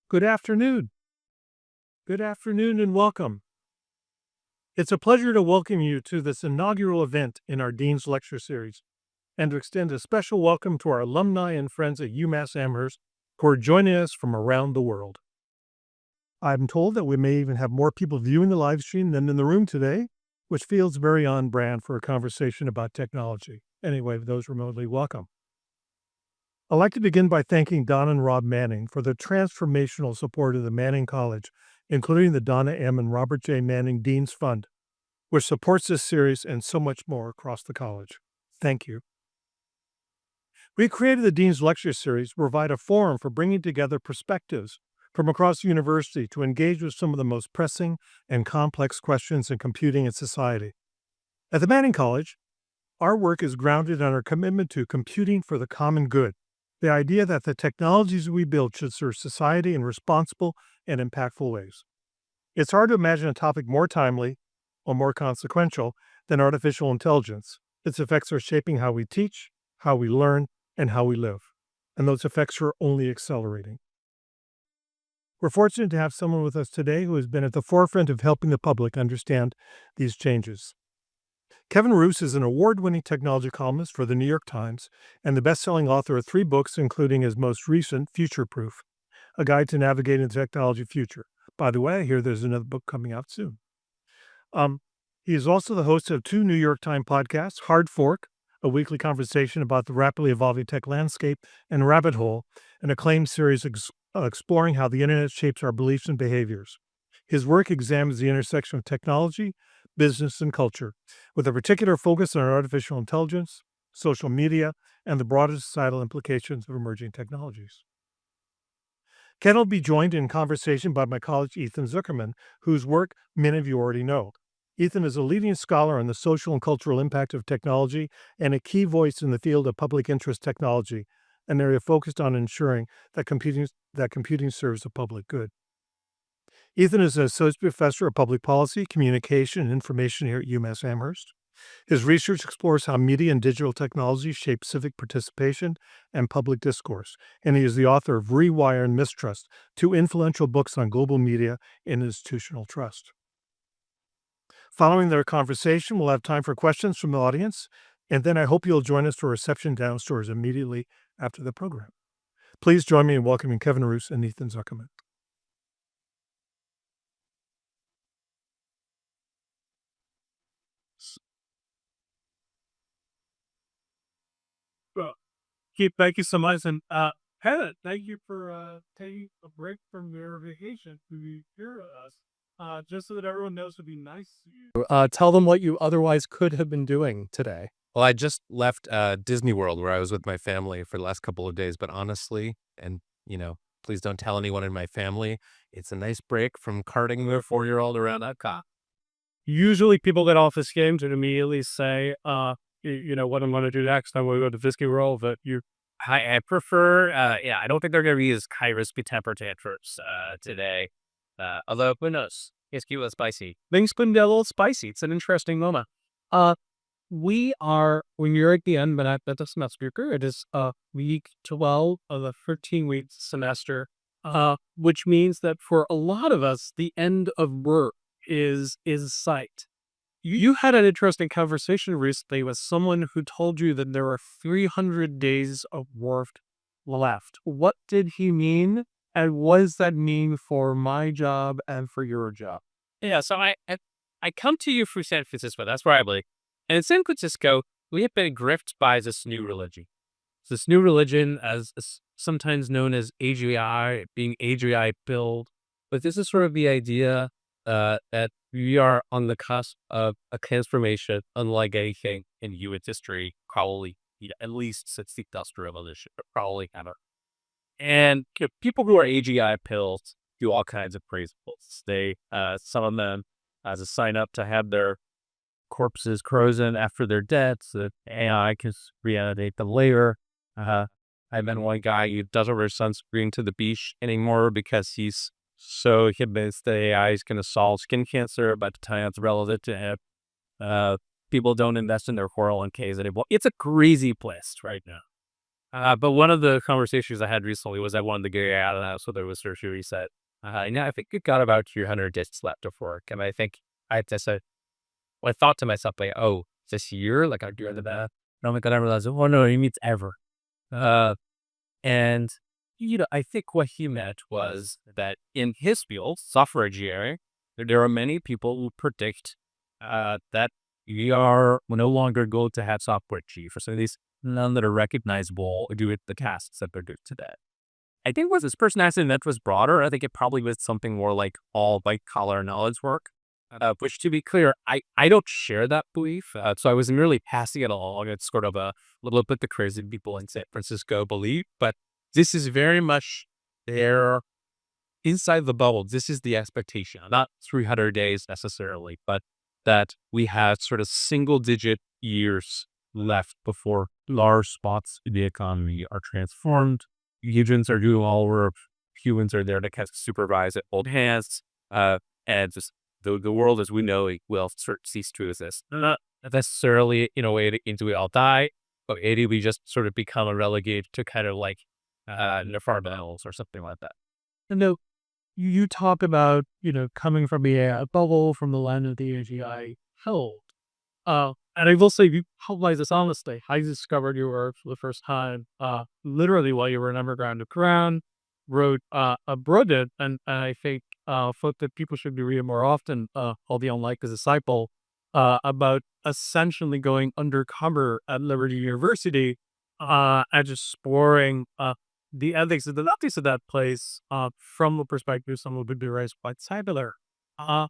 Good afternoon. Good afternoon and welcome. It's a pleasure to welcome you to this inaugural event in our Dean's Lecture Series and to extend a special welcome to our alumni and friends at UMass Amherst who are joining us from around the world. I'm told that we may even have more people viewing the live stream than in the room today, which feels very on brand for a conversation about technology. Anyway, those remotely welcome. I'd like to begin by thanking Don and Rob Manning for their transformational support of the Manning College, including the Donna M. and Robert J. Manning Dean's Fund, which supports this series and so much more across the college. Thank you. We created the Dean's Lecture Series to provide a forum for bringing together perspectives from across the university to engage with some of the most pressing and complex questions in computing and society. At the Manning College, our work is grounded in our commitment to computing for the common good. The idea that the technologies we build should serve society in responsible and impactful ways. It's hard to imagine a topic more timely or more consequential than artificial intelligence. Its effects are shaping how we teach, how we learn, and how we live. And those effects are only accelerating. We're fortunate to have someone with us today who has been at the forefront of helping the public understand these changes. Kevin Roose is an award-winning technology columnist for the New York Times and the best-selling author of 3 books, including his most recent, Future Proof, A Guide to Navigating the Technology Future. By the way, I hear there's another book coming out soon. He is also the host of 2 New York Times podcasts, Hard Fork, a weekly conversation about the rapidly evolving tech landscape, and Rabbit Hole, an acclaimed series exploring how the internet shapes our beliefs and behaviors. His work examines the intersection of technology, business, and culture, with a particular focus on artificial intelligence, social media, and the broader societal implications of emerging technologies. Ken will be joined in conversation by my colleague Ethan Zuckerman, whose work many of you already know. Ethan is a leading scholar on the social and cultural impact of technology and a key voice in the field of public interest technology, an area focused on ensuring that computing serves the public good. Ethan is an associate professor of public policy, communication, and information here at UMass Amherst. His research explores how media and digital technology shape civic participation and public discourse, and he is the author of Rewire and Mistrust, 2 influential books on global media and institutional trust. Following their conversation, we'll have time for questions from the audience, and then I hope you'll join us for a reception downstairs immediately after the program. Please join me in welcoming Kevin Roose and Ethan Zuckerman. Well, Keith, thank you so much. And Heather, thank you for taking a break from your vacation to be here with us. Just so that everyone knows, it'd be nice to you. Tell them what you otherwise could have been doing today. Well, I just left Disney World where I was with my family for the last couple of days, but honestly, and please don't tell anyone in my family, it's a nice break from carting their 4-year-old around Epcot. Usually people get office games and immediately say, what I'm going to do next. I'm going to go to Disney World, but I prefer, I don't think they're going to be as high risk temper tantrums today. Although, who knows? It's cute and spicy. Things can get a little spicy. It's an interesting moment. When you're at the end, but at the semester, it is week 12 of the 13-week semester, which means that for a lot of us, the end of work is sight. You had an interesting conversation recently with someone who told you that there are 300 days of work left. What did he mean? And what does that mean for my job and for your job? Yeah, so I come to you through San Francisco. That's where I live. And in San Francisco, we have been grifted by this new religion. This new religion, as sometimes known as AGI, being AGI build. But this is sort of the idea that we are on the cusp of a transformation unlike anything in human history, probably at least since the Industrial Revolution, but probably ever. And people who are AGI pills do all kinds of crazy pills. They, some of them, as a sign up to have their corpses frozen after they're dead, so that AI can reanimate them later. I met one guy who doesn't wear sunscreen to the beach anymore because he's so convinced that AI is going to solve skin cancer by the time it's relevant to him. People don't invest in their 401ks anymore. It's a crazy place right now. But one of the conversations I had recently was I wanted to get out of the house, so there was surgery reset. I think it got about 300 days left of work. And I think I just said, well, I thought to myself, like, oh, this year, like, I'll do the math. And I'm like, I realized, oh, no, he means ever. Uh, and, I think what he meant was that in his field, software engineering, there are many people who predict that we are no longer going to have software chief or some of these none that are recognizable doing the tasks that they're doing today. I think what this person asked meant was broader. I think it probably was something more like all white collar knowledge work, which to be clear, I don't share that belief. So I was merely passing it along. It's sort of a little bit the crazy people in San Francisco believe, but this is very much their inside the bubble. This is the expectation, not 300 days necessarily, but that we have sort of single digit years left before large spots in the economy are transformed. Humans are doing all work. Humans are there to kind of supervise it, hold hands, and just the world as we know it will cease to exist. Not necessarily in a way into we all die, but maybe we just sort of become a relegate to kind of like Nefarmels or something like that. And no, you talk about, coming from the AI bubble, from the land of the AGI held. And I will say, you highlight this honestly. I discovered your work for the first time, literally while you were an underground Quran, wrote a brilliant, and I think thought that people should be reading more often, all the unlike a disciple, about essentially going undercover at Liberty University, and just exploring the ethics of the ethics of that place from the perspective some would be raised quite secular. Uh,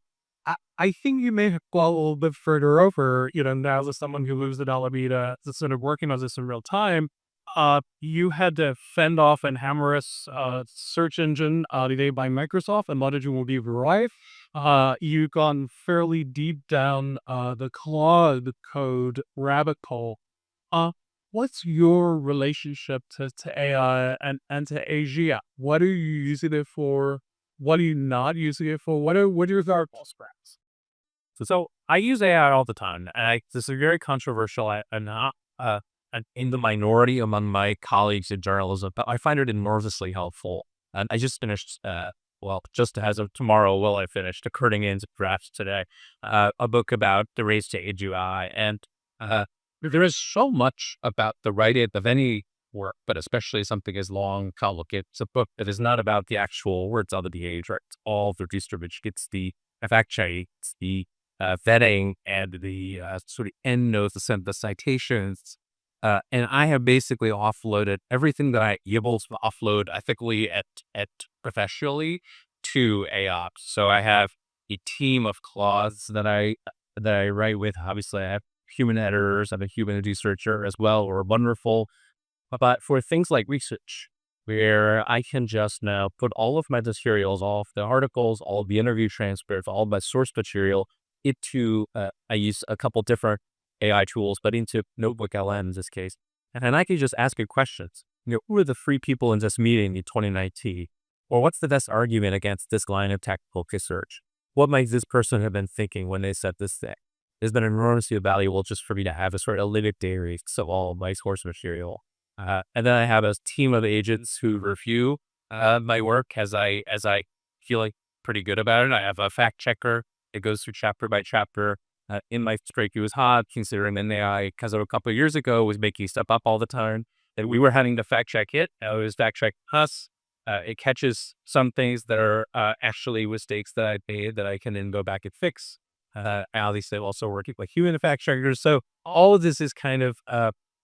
I think you may have gone a little bit further over, now as someone who lives in Alameda, that's sort of working on this in real time. You had to fend off an Hammerus search engine today by Microsoft, and what did you will be right? You've gone fairly deep down the Claude code rabbit hole. Uh, what's your relationship to AI and to Asia? What are you using it for? What are you not using it for? What are your thoughts, perhaps? So I use AI all the time, and this is very controversial. I'm not in the minority among my colleagues in journalism, but I find it enormously helpful. And I just finished, just as of tomorrow, I finished according into drafts today, a book about the race to AGI. And there is so much about the writing of any work, but especially something as long, complicated. It's a book that is not about the actual words of the age, right? It's all the research. It's the fact checking, it's the vetting, and the sort of end notes, the citations. And I have basically offloaded everything that I able to offload ethically at professionally to AI. So I have a team of clauses that I write with. Obviously, I have human editors. I'm a human researcher as well, or wonderful. But for things like research, where I can just now put all of my materials, all of the articles, all of the interview transcripts, all of my source material into, I use a couple different AI tools, but into Notebook LM in this case. And then I can just ask it questions. Who are the three people in this meeting in 2019? Or what's the best argument against this line of technical research? What might this person have been thinking when they said this thing? It's been enormously valuable just for me to have a sort of living dairy of all of my source material. And then I have a team of agents who review my work as I feel like pretty good about it. I have a fact checker. It goes through chapter by chapter. In my strike, it was hard considering an AI, because a couple of years ago was making stuff up all the time that we were having to fact check it. Now it was fact check us. It catches some things that are actually mistakes that I made that I can then go back and fix. Obviously, also working with human fact checkers. So all of this is kind of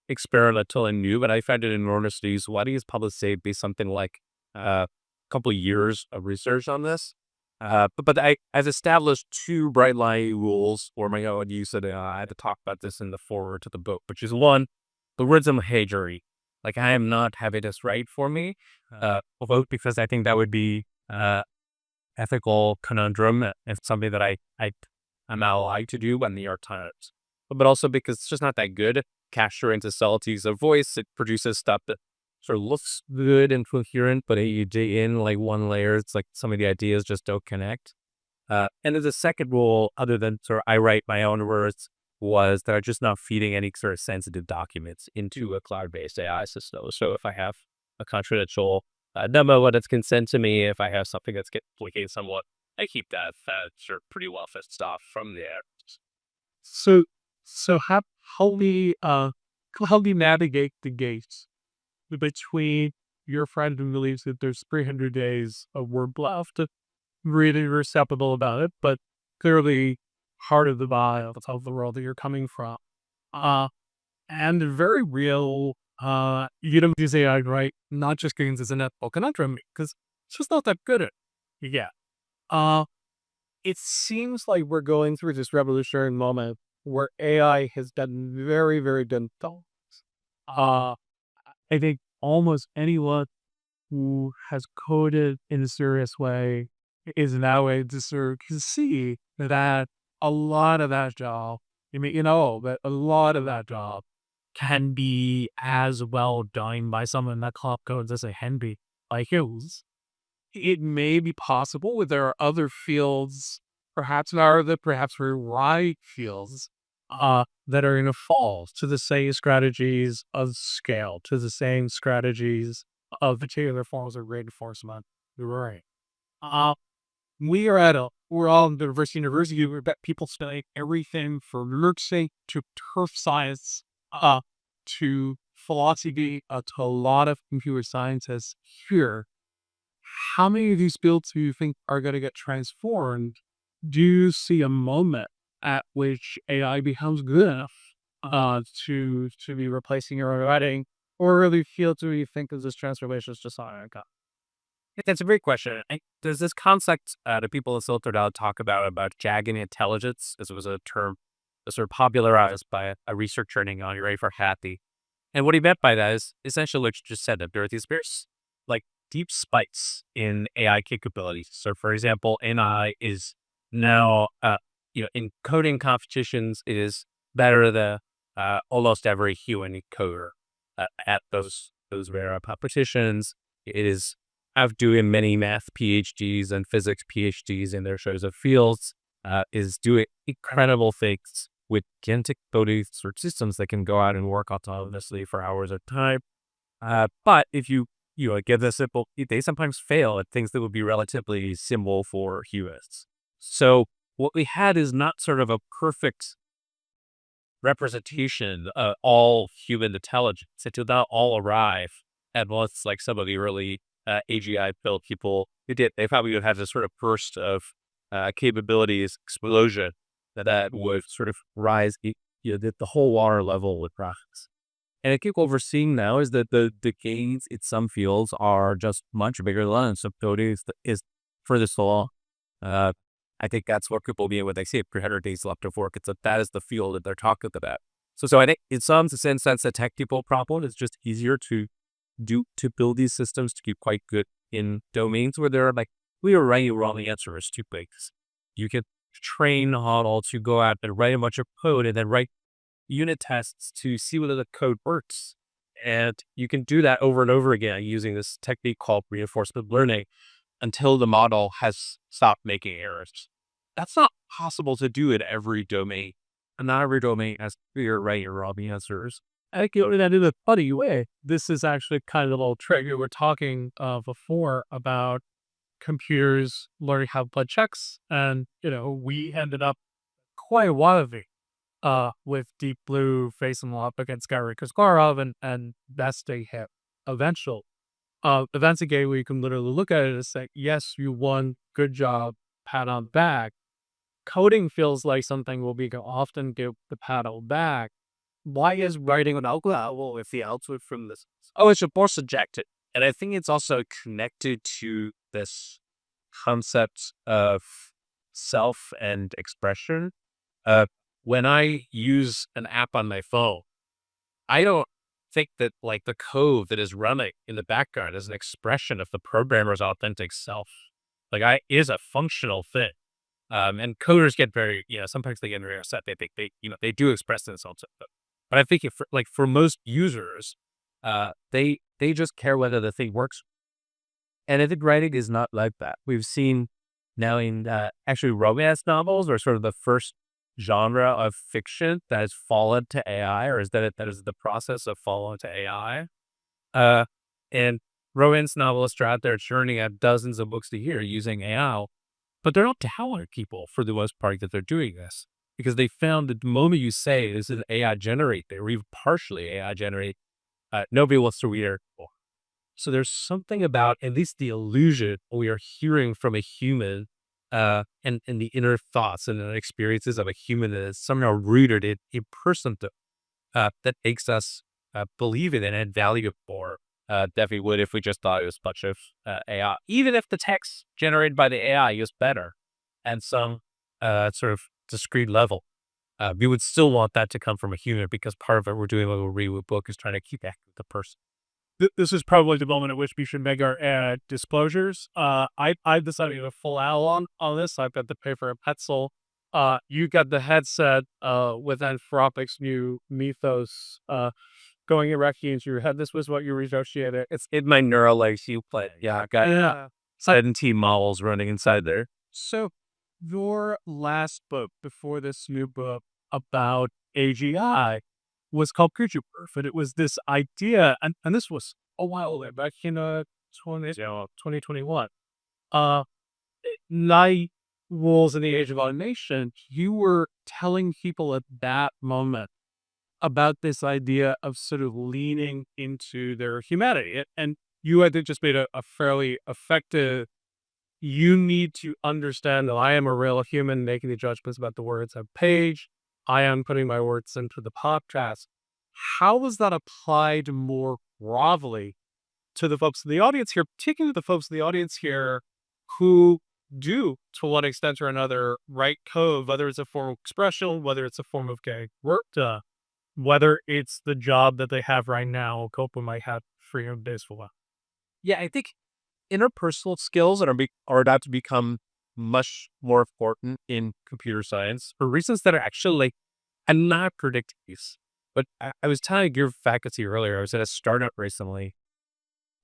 experimental and new, but I find it enormously useful. Why do you publish say be something like a couple of years of research on this? But I've established two bright line rules for my own use of it. I had to talk about this in the foreword to the book, which is one, the words of Hagery. Like, I am not having this right for me, both because I think that would be ethical conundrum and something that I'm not allowed to do when New York Times, but also because it's just not that good. Capture into subtleties of voice, it produces stuff that sort of looks good and coherent, but you dig in like one layer, it's like some of the ideas just don't connect. And there's a second rule, other than sort of I write my own words, was they're just not feeding any sort of sensitive documents into a cloud-based AI system. So if I have a confidential demo what it's can send to me, if I have something that's get leaking somewhat, I keep that sort of pretty well fenced off from there. So, so help me help me navigate the gates between your friend who believes that there's 300 days of work left, really receptive about it, but clearly heart of the vibe of the world that you're coming from. Uh, and very real, use AI, right? Not just gains as a netball conundrum, because it's just not that good at it. Yeah. Uh, it seems like we're going through this revolutionary moment where AI has done very, very done things. Uh, I think almost anyone who has coded in a serious way is now able to sort of see that a lot of that job, that a lot of that job can be as well done by someone that cop codes as it can be by humans. It may be possible that there are other fields, perhaps not the perhaps very wide fields, that are going to fall to the same strategies of scale, to the same strategies of particular forms of reinforcement. Right. Uh, we're all in the university. We've got people studying everything from nursing to turf science, to philosophy, to a lot of computer scientists here. How many of these fields do you think are going to get transformed? Do you see a moment at which AI becomes good enough to be replacing your own writing, or really fields do you think of this transformation is just on a That's a great question. There's this concept that people in Silicon Valley talk about jagging intelligence. This was a term that sort of popularized by a researcher named Ray Hattie. And what he meant by that is essentially what you just said, that there are these very like deep spikes in AI capabilities. So for example, AI is now, in coding competitions, it is better than almost every human coder at those rare competitions. It is outdoing many math PhDs and physics PhDs in their shows of fields, is doing incredible things with genetic coding sort of systems that can go out and work autonomously for hours at a time. But if you give them simple, they sometimes fail at things that would be relatively simple for humans. So what we had is not sort of a perfect representation of all human intelligence. It did not all arrive at once like some of the early AGI built people who did. They probably would have this sort of burst of capabilities explosion that would sort of rise the whole water level with progress. And I think what we're seeing now is that the gains in some fields are just much bigger than others. So coding is furthest along. I think that's what people mean when they say 300 days left of work. It's that is the field that they're talking about. So I think in some sense that's a technical problem. It's just easier to build these systems to be quite good in domains where they're like, we are right or wrong. The answer is two things. You can train a model to go out and write a bunch of code and then write unit tests to see whether the code works. And you can do that over and over again using this technique called reinforcement learning until the model has stopped making errors. That's not possible to do in every domain. And not every domain has clear right or wrong answers. I think that in a funny way, this is actually kind of a little trick. We were talking before about computers learning how to play checks, and we ended up quite a while ago with Deep Blue facing off against Gary Kasparov and best they hit eventual. Events a game where you can literally look at it and say, yes, you won, good job, pat on the back. Coding feels like something where we can often give the pat on the back. Why is writing an output? Well, if the output from this, it's more subjective. And I think it's also connected to this concept of self and expression. When I use an app on my phone, I don't think that like the code that is running in the background is an expression of the programmer's authentic self. Like is a functional thing. And coders get very, sometimes they get very upset. They think they do express themselves. But I think for most users, they just care whether the thing works. And I think writing is not like that. We've seen now in actually romance novels are sort of the first genre of fiction that has fallen to AI, or is that is the process of falling to AI. Uh, and romance novelists are out there churning out dozens of books a year using AI, but they're not telling people for the most part that they're doing this because they found that the moment you say this is AI generated or even partially AI generated, nobody wants to read it. So there's something about at least the illusion we are hearing from a human, and the inner thoughts and the experiences of a human that is somehow rooted in a person that makes us believe in it and value it more than we would if we just thought it was a bunch of AI. Even if the text generated by the AI is better and some sort of discrete level, we would still want that to come from a human because part of what we're doing when we read a book is trying to keep back with the person. This is probably the moment at which we should make our disclosures. I've decided to go full out on this. I've got to pay for a pencil. You got the headset with Anthropic's new mythos going directly into your head. This was what you negotiated. It's in my Neuralink you play. Yeah, I've got Yeah. 17 models running inside there. So your last book before this new book about AGI was called Creature Proof, and it was this idea, and this was a while ago, back in 2021. Uh, Night Wolves in the Age of Automation, you were telling people at that moment about this idea of sort of leaning into their humanity. And you had just made a fairly effective, you need to understand that I am a real human making the judgments about the words on page. I am putting my words into the podcast. How was that applied more broadly to the folks in the audience here, particularly the folks in the audience here who do, to one extent or another, write code, whether it's a form of expression, whether it's a form of getting work done, whether it's the job that they have right now, Copa might have for days for a while. Yeah, I think interpersonal skills are about to become much more important in computer science for reasons that are actually like, I'm not predicting these. But I was telling your faculty earlier, I was at a startup recently,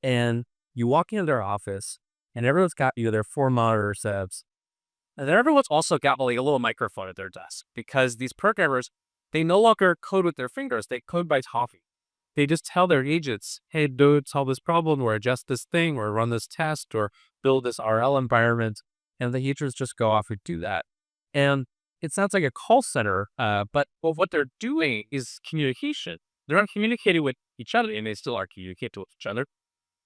and you walk into their office, and everyone's got their 4 monitor setups, and then everyone's also got like a little microphone at their desk because these programmers, they no longer code with their fingers, they code by talking. They just tell their agents, hey, dude, solve this problem or adjust this thing or run this test or build this RL environment. And the agents just go off and do that. And it sounds like a call center, but what they're doing is communication. They're not communicating with each other, and they still are communicating with each other.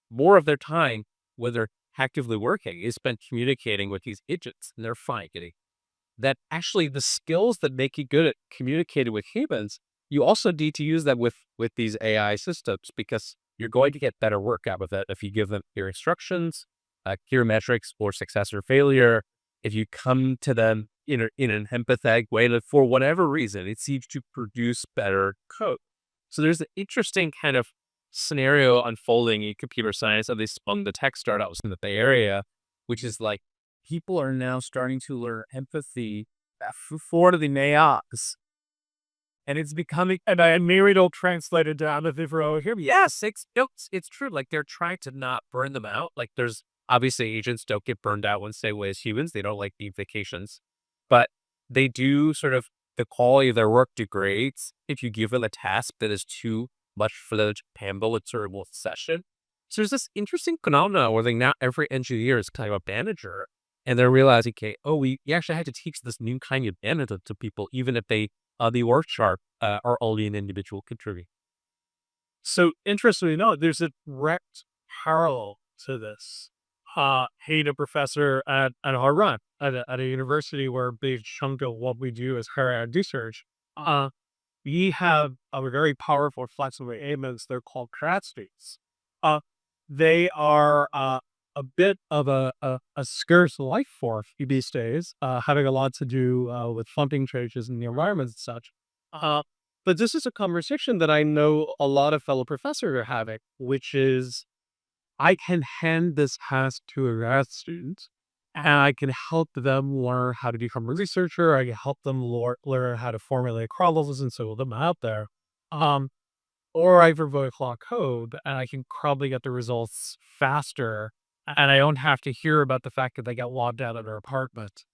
More of their time, when they're actively working, is spent communicating with these agents, and they're finding that actually the skills that make you good at communicating with humans, you also need to use that with these AI systems because you're going to get better work out of it if you give them clear instructions, clear metrics for success or failure. If you come to them in an empathetic way, that for whatever reason, it seems to produce better code. So there's an interesting kind of scenario unfolding in computer science, at least among the tech startups in the Bay Area, which is like people are now starting to learn empathy for the AIs. And it's becoming, And I married all translated down if you hear me. yes, it's true. Like they're trying to not burn them out. Like there's obviously agents don't get burned out once they way as humans. They don't like deep vacations, but they do sort of the quality of their work degrades if you give them a task that is too much for them to handle in sort of one session. So there's this interesting phenomenon where like now every engineer is kind of a manager and they're realizing, okay, oh, we actually had to teach this new kind of management to people, even if they the org chart are only an individual contributor. So interestingly, no, there's a direct parallel to this. Hey, a professor at Harvard, at a university where a big chunk of what we do is higher ed research. We have a very powerful flexible agents. They're called cratsties. They are a bit of a scarce life form these days, having a lot to do with funding changes in the environment and such. But this is a conversation that I know a lot of fellow professors are having, which is I can hand this task to a grad student and I can help them learn how to become a researcher. I can help them learn how to formulate problems and so them out there. Or I can write a code and I can probably get the results faster and I don't have to hear about the fact that they got locked out of their apartment.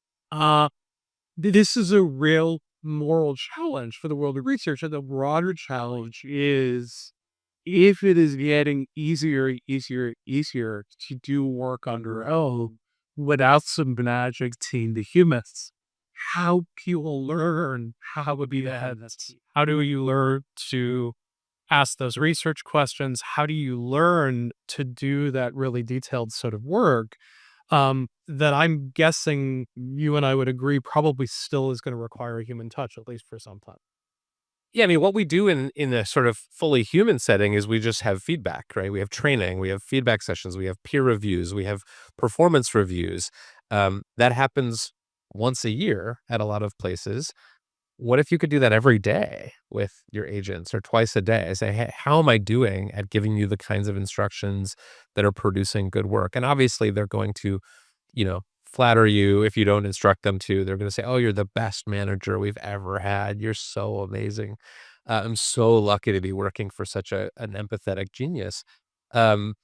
This is a real moral challenge for the world of research. And the broader challenge is, if it is getting easier to do work on your own without some magic team, the humans, how people learn how to be the head of this team. How do you learn to ask those research questions? How do you learn to do that really detailed sort of work that I'm guessing you and I would agree probably still is going to require a human touch, at least for some time? Yeah, I mean, what we do in a sort of fully human setting is we just have feedback, right? We have training, we have feedback sessions, we have peer reviews, we have performance reviews. That happens once a year at a lot of places. What if you could do that every day with your agents or twice a day? Say, hey, how am I doing at giving you the kinds of instructions that are producing good work? And obviously, they're going to, flatter you if you don't instruct them to. They're going to say, oh, you're the best manager we've ever had. You're so amazing. I'm so lucky to be working for such an empathetic genius. Um,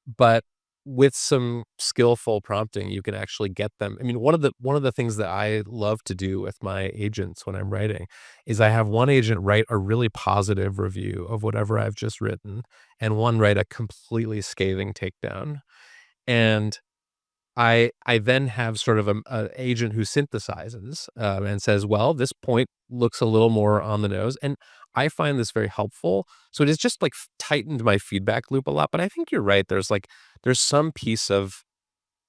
but with some skillful prompting, you can actually get them. I mean, one of the things that I love to do with my agents when I'm writing is I have one agent write a really positive review of whatever I've just written, and one write a completely scathing takedown. And I then have sort of a agent who synthesizes, and says, "Well, this point looks a little more on the nose," and I find this very helpful. So it has just, like, tightened my feedback loop a lot, but I think you're right. There's some piece of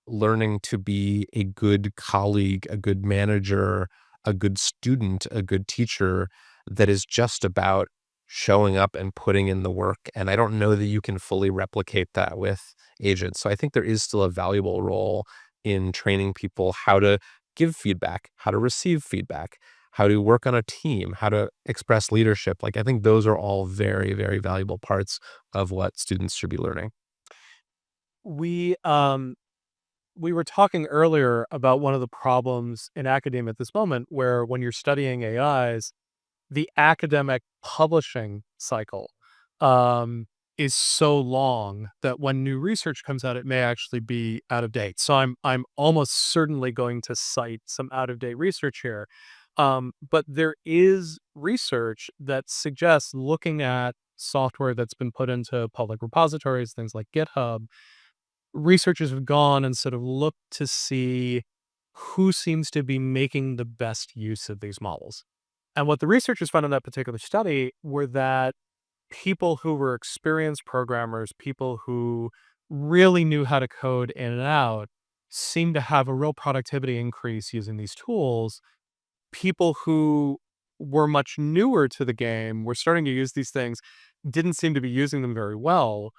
learning to be a good colleague, a good manager, a good student, a good teacher that is just about showing up and putting in the work. And I don't know that you can fully replicate that with agents. So I think there is still a valuable role in training people how to give feedback, how to receive feedback, how to work on a team, how to express leadership. Like, I think those are all very, very valuable parts of what students should be learning. We we were talking earlier about one of the problems in academia at this moment, where when you're studying AIs, the academic publishing cycle um, is so long that when new research comes out, it may actually be out of date. So I'm almost certainly going to cite some out of date research here. But there is research that suggests, looking at software that's been put into public repositories, things like GitHub, researchers have gone and sort of looked to see who seems to be making the best use of these models. And what the researchers found in that particular study were that people who were experienced programmers, people who really knew how to code in and out, seemed to have a real productivity increase using these tools. People who were much newer to the game, were starting to use these things, didn't seem to be using them very well,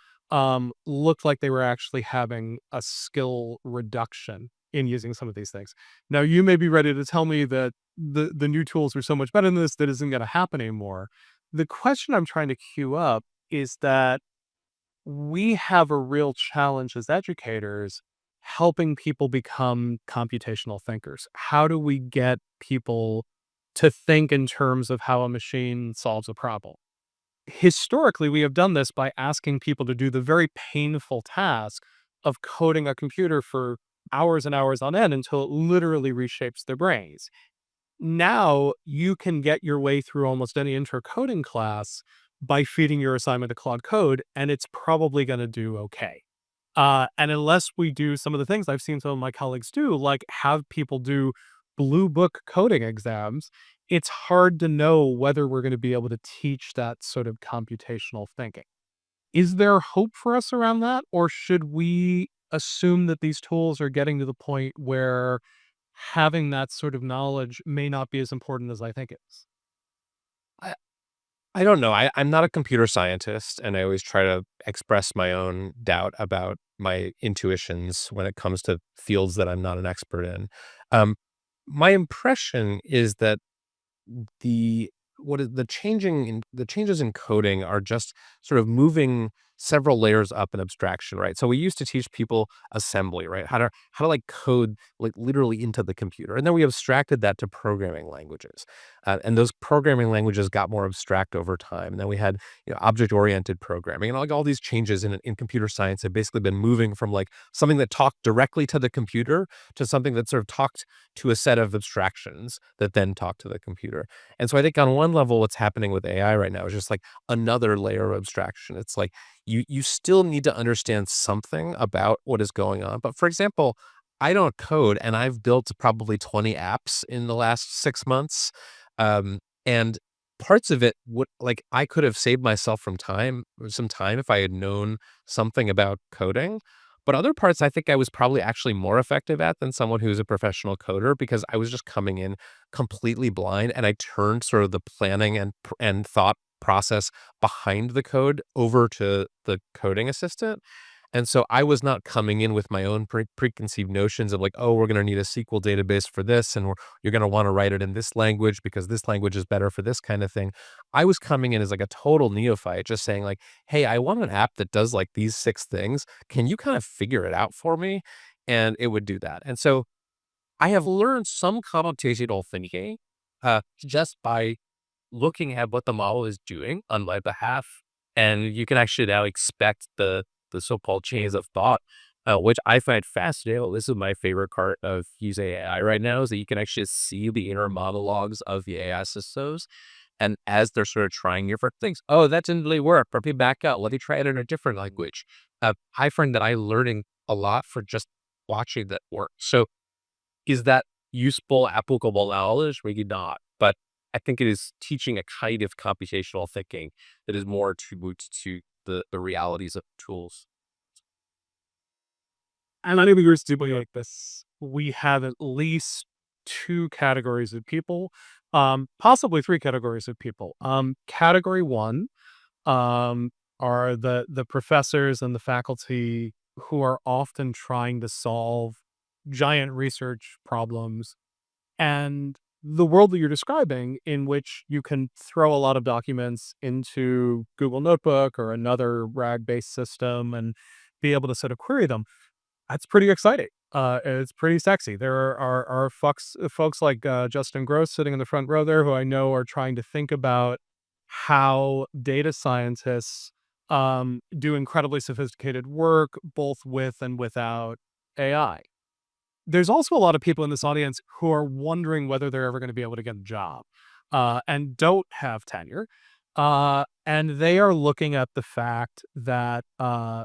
looked like they were actually having a skill reduction in using some of these things. Now, you may be ready to tell me that the new tools are so much better than this that isn't going to happen anymore. The question I'm trying to queue up is that we have a real challenge as educators helping people become computational thinkers. How do we get people to think in terms of how a machine solves a problem? Historically, we have done this by asking people to do the very painful task of coding a computer for hours and hours on end until it literally reshapes their brains. Now you can get your way through almost any intro coding class by feeding your assignment to Claude Code, and it's probably going to do okay. And unless we do some of the things I've seen some of my colleagues do, like have people do blue book coding exams, it's hard to know whether we're going to be able to teach that sort of computational thinking. Is there hope for us around that? Or should we assume that these tools are getting to the point where having that sort of knowledge may not be as important as I think it is? I, I don't know. I'm not a computer scientist, and I always try to express my own doubt about my intuitions when it comes to fields that I'm not an expert in. Um, my impression is that the what is the changes in coding are just sort of moving several layers up in abstraction, right? So we used to teach people assembly, right? How to like code like literally into the computer. And then we abstracted that to programming languages. And those programming languages got more abstract over time. And then we had, object-oriented programming, and like all these changes in computer science have basically been moving from like something that talked directly to the computer to something that sort of talked to a set of abstractions that then talk to the computer. And so I think on one level, what's happening with AI right now is just like another layer of abstraction. It's like you still need to understand something about what is going on. But for example, I don't code, and I've built probably 20 apps in the last 6 months. And parts of it would like I could have saved myself from some time if I had known something about coding. But other parts I think I was probably actually more effective at than someone who's a professional coder, because I was just coming in completely blind, and I turned sort of the planning and thought process behind the code over to the coding assistant. And so I was not coming in with my own preconceived notions of like, oh, we're going to need a SQL database for this, and you're going to want to write it in this language because this language is better for this kind of thing. I was coming in as like a total neophyte, just saying like, hey, I want an app that does like these 6 things. Can you kind of figure it out for me? And it would do that. And so I have learned some computational thinking just by looking at what the model is doing on my behalf. And you can actually now expect the so-called chains of thought, which I find fascinating. Well, this is my favorite part of using AI right now, is that you can actually see the inner monologues of the AI systems. And as they're sort of trying different things, oh, that didn't really work. Let me back up. Let me try it in a different language. I find that I'm learning a lot for just watching that work. So is that useful, applicable knowledge? Maybe not. But I think it is teaching a kind of computational thinking that is more attributes to the realities of tools. And I know we were deeply like this. We have at least two categories of people, possibly three categories of people. Category one are the professors and the faculty who are often trying to solve giant research problems, and the world that you're describing, in which you can throw a lot of documents into Google Notebook or another RAG-based system and be able to sort of query them. That's pretty exciting. It's pretty sexy. There are folks like Justin Gross sitting in the front row there, who I know are trying to think about how data scientists do incredibly sophisticated work, both with and without AI. There's also a lot of people in this audience who are wondering whether they're ever going to be able to get a job, and don't have tenure. And they are looking at the fact that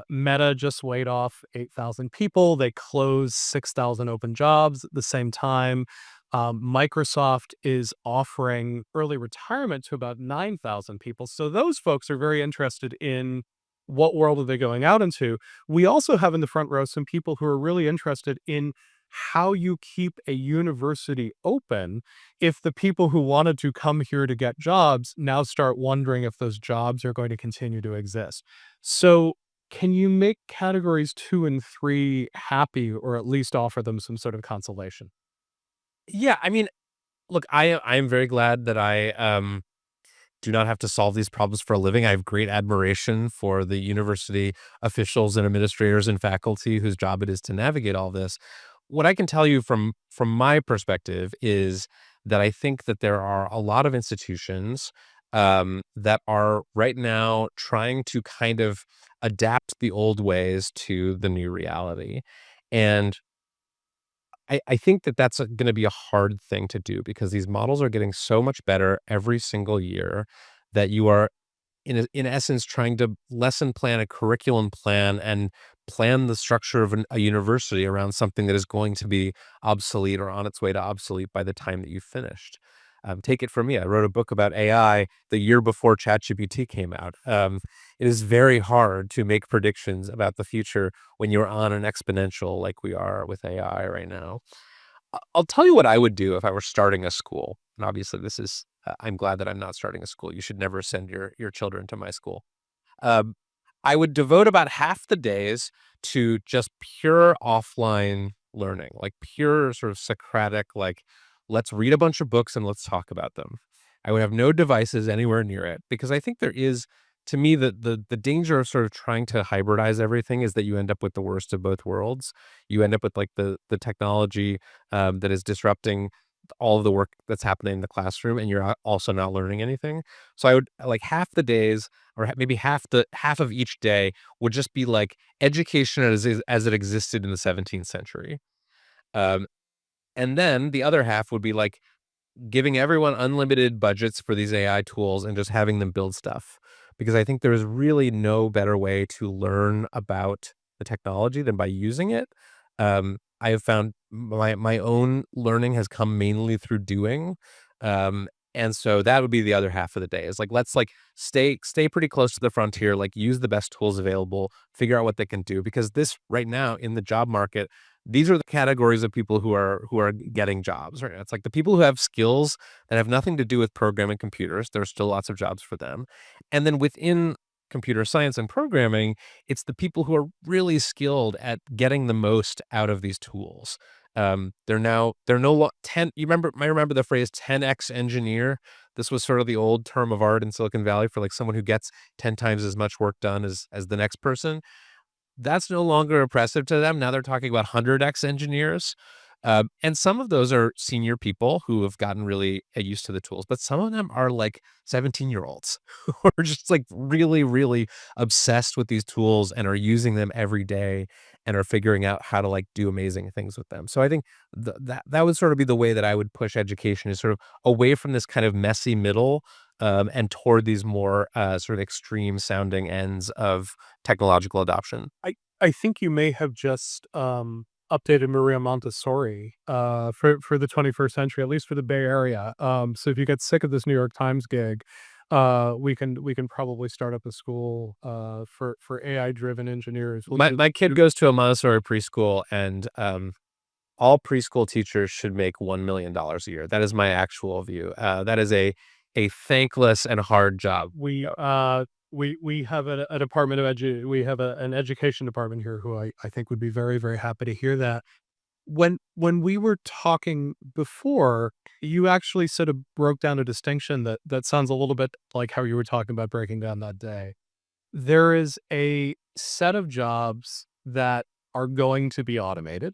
Meta just laid off 8,000 people. They closed 6,000 open jobs at the same time. Microsoft is offering early retirement to about 9,000 people. So those folks are very interested in what world are they going out into. We also have in the front row some people who are really interested in how you keep a university open if the people who wanted to come here to get jobs now start wondering if those jobs are going to continue to exist. So can you make categories 2 and 3 happy, or at least offer them some sort of consolation? Yeah, I mean, look, I am very glad that I do not have to solve these problems for a living. I have great admiration for the university officials and administrators and faculty whose job it is to navigate all this. What I can tell you from my perspective is that I think that there are a lot of institutions that are right now trying to kind of adapt the old ways to the new reality. And I think that that's going to be a hard thing to do, because these models are getting so much better every single year that you are in essence trying to lesson plan, a curriculum plan, and plan the structure of a university around something that is going to be obsolete or on its way to obsolete by the time that you've finished. Take it from me. I wrote a book about AI the year before ChatGPT came out. It is very hard to make predictions about the future when you're on an exponential like we are with AI right now. I'll tell you what I would do if I were starting a school. And obviously this is, I'm glad that I'm not starting a school. You should never send your children to my school. Um, I would devote about half the days to just pure offline learning, like pure sort of Socratic, like let's read a bunch of books and let's talk about them. I would have no devices anywhere near it, because I think there is to me, the danger of sort of trying to hybridize everything is that you end up with the worst of both worlds. You end up with like the technology that is disrupting all of the work that's happening in the classroom, and you're also not learning anything. So I would like half the days, or maybe half of each day would just be like education as it existed in the 17th century. Um, and then the other half would be like giving everyone unlimited budgets for these AI tools and just having them build stuff. Because I think there's really no better way to learn about the technology than by using it. I have found my own learning has come mainly through doing. Um, and so that would be the other half of the day is like, let's like stay pretty close to the frontier, like use the best tools available, figure out what they can do. Because this right now in the job market, these are the categories of people who are getting jobs, right? It's like the people who have skills that have nothing to do with programming computers. There's still lots of jobs for them. And then within computer science and programming, it's the people who are really skilled at getting the most out of these tools. They're no 10. You might remember the phrase 10x engineer. This was sort of the old term of art in Silicon Valley for like someone who gets 10 times as much work done as the next person. That's no longer oppressive to them. Now they're talking about 100x engineers. And some of those are senior people who have gotten really used to the tools, but some of them are like 17-year-olds who are just like really, really obsessed with these tools and are using them every day and are figuring out how to like do amazing things with them. So I think that would sort of be the way that I would push education is sort of away from this kind of messy middle and toward these more sort of extreme sounding ends of technological adoption. I think you may have just updated Maria Montessori for the 21st century, at least for the Bay Area. So if you get sick of this New York Times gig, we can probably start up a school for AI driven engineers. My kid goes to a Montessori preschool, and all preschool teachers should make $1 million a year. That is my actual view. That is a thankless and hard job. We have a department of we have an education department here who I think would be very, very happy to hear that. When we were talking before, you actually sort of broke down a distinction that sounds a little bit like how you were talking about breaking down that day. There is a set of jobs that are going to be automated.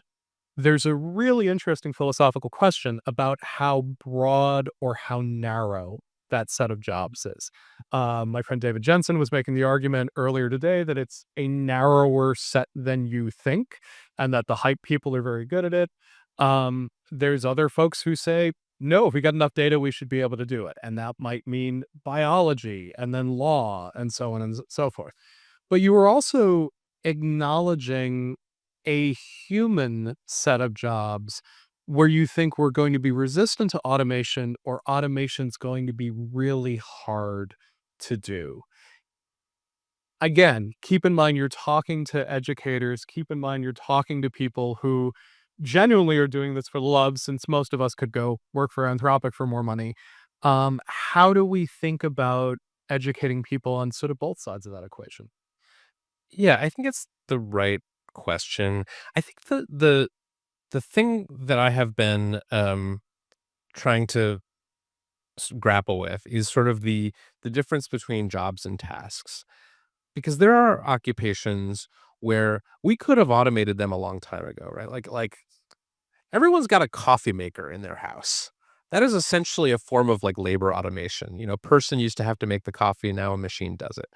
There's a really interesting philosophical question about how broad or how narrow that set of jobs is. My friend David Jensen was making the argument earlier today that it's a narrower set than you think, and that the hype people are very good at it. There's other folks who say, no, if we got enough data, we should be able to do it. And that might mean biology and then law and so on and so forth. But you were also acknowledging a human set of jobs where you think we're going to be resistant to automation, or automation's going to be really hard to do. Again, keep in mind you're talking to educators, keep in mind you're talking to people who genuinely are doing this for love, since most of us could go work for Anthropic for more money. How do we think about educating people on sort of both sides of that equation? Yeah, I think it's the right question. I think the thing that I have been trying to grapple with is sort of the difference between jobs and tasks, because there are occupations where we could have automated them a long time ago, right? Like everyone's got a coffee maker in their house. That is essentially a form of like labor automation. You know, person used to have to make the coffee, now a machine does it.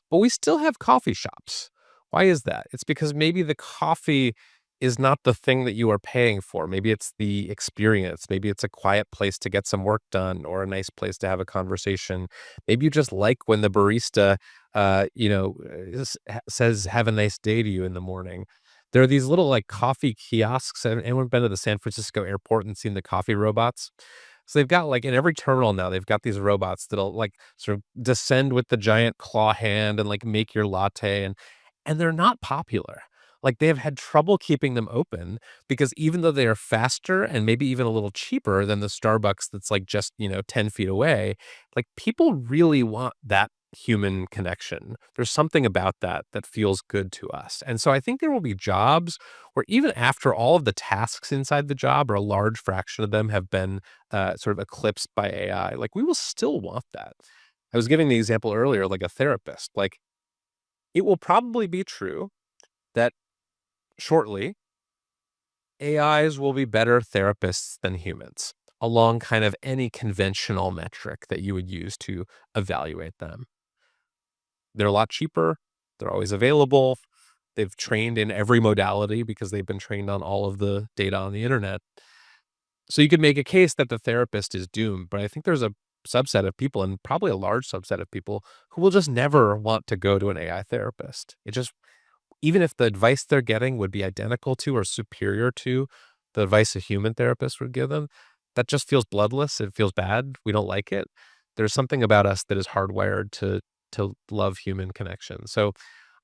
But we still have coffee shops. Why is that? It's because maybe the coffee is not the thing that you are paying for. Maybe it's the experience. Maybe it's a quiet place to get some work done, or a nice place to have a conversation. Maybe you just like when the barista, says "Have a nice day" to you in the morning. There are these little like coffee kiosks. Anyone been to the San Francisco airport and seen the coffee robots? So they've got like in every terminal now, they've got these robots that'll like sort of descend with the giant claw hand and like make your latte, and they're not popular. Like they have had trouble keeping them open because even though they are faster and maybe even a little cheaper than the Starbucks that's like just, 10 feet away, like people really want that human connection. There's something about that that feels good to us. And so I think there will be jobs where even after all of the tasks inside the job, or a large fraction of them, have been sort of eclipsed by AI, like we will still want that. I was giving the example earlier, like a therapist. Like, it will probably be true that shortly AIs will be better therapists than humans along kind of any conventional metric that you would use to evaluate them. They're a lot cheaper. They're always available. They've trained in every modality because they've been trained on all of the data on the internet. So you could make a case that the therapist is doomed, but I think there's a subset of people, and probably a large subset of people, who will just never want to go to an AI therapist. It just, even if the advice they're getting would be identical to or superior to the advice a human therapist would give them, that just feels bloodless. It feels bad. We don't like it. There's something about us that is hardwired to love human connection. So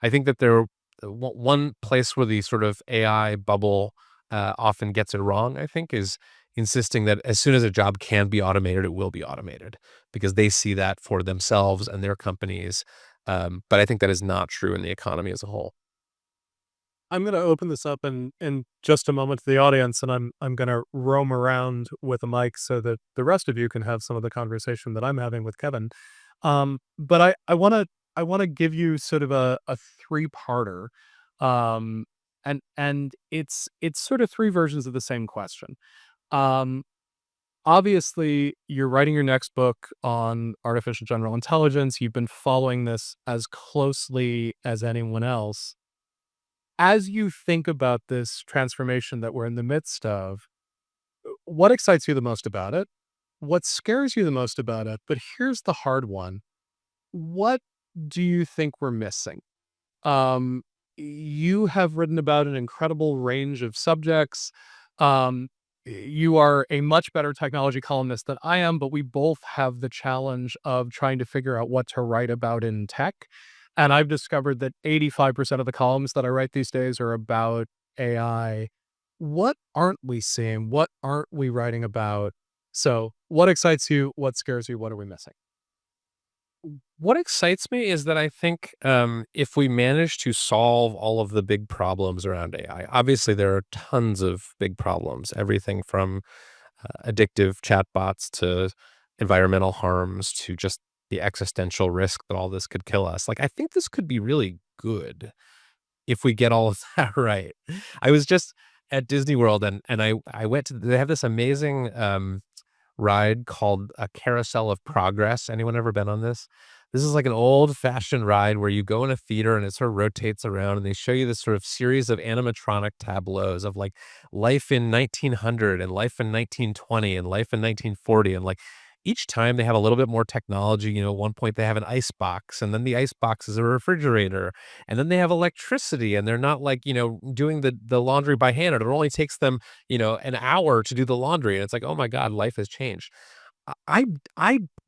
I think that one place where the sort of AI bubble often gets it wrong, I think, is insisting that as soon as a job can be automated, it will be automated because they see that for themselves and their companies. But I think that is not true in the economy as a whole. I'm going to open this up in just a moment to the audience, and I'm going to roam around with a mic so that the rest of you can have some of the conversation that I'm having with Kevin. But I want to give you sort of a three-parter, and it's sort of three versions of the same question. Obviously, you're writing your next book on artificial general intelligence. You've been following this as closely as anyone else. As you think about this transformation that we're in the midst of, what excites you the most about it? What scares you the most about it? But here's the hard one. What do you think we're missing? You have written about an incredible range of subjects. You are a much better technology columnist than I am, but we both have the challenge of trying to figure out what to write about in tech. And I've discovered that 85% of the columns that I write these days are about AI. What aren't we seeing? What aren't we writing about? So, what excites you? What scares you? What are we missing? What excites me is that I think if we manage to solve all of the big problems around AI, obviously there are tons of big problems, everything from addictive chatbots to environmental harms to just the existential risk that all this could kill us. Like, I think this could be really good if we get all of that right. I was just at Disney World and I went to, they have this amazing ride called a Carousel of Progress. Anyone ever been on this? This is like an old fashioned ride where you go in a theater and it sort of rotates around and they show you this sort of series of animatronic tableaus of like life in 1900 and life in 1920 and life in 1940. And like each time they have a little bit more technology. You know, at one point they have an ice box and then the ice box is a refrigerator and then they have electricity and they're not like, you know, doing the laundry by hand. It only takes them, you know, an hour to do the laundry. And it's like, oh my God, life has changed. I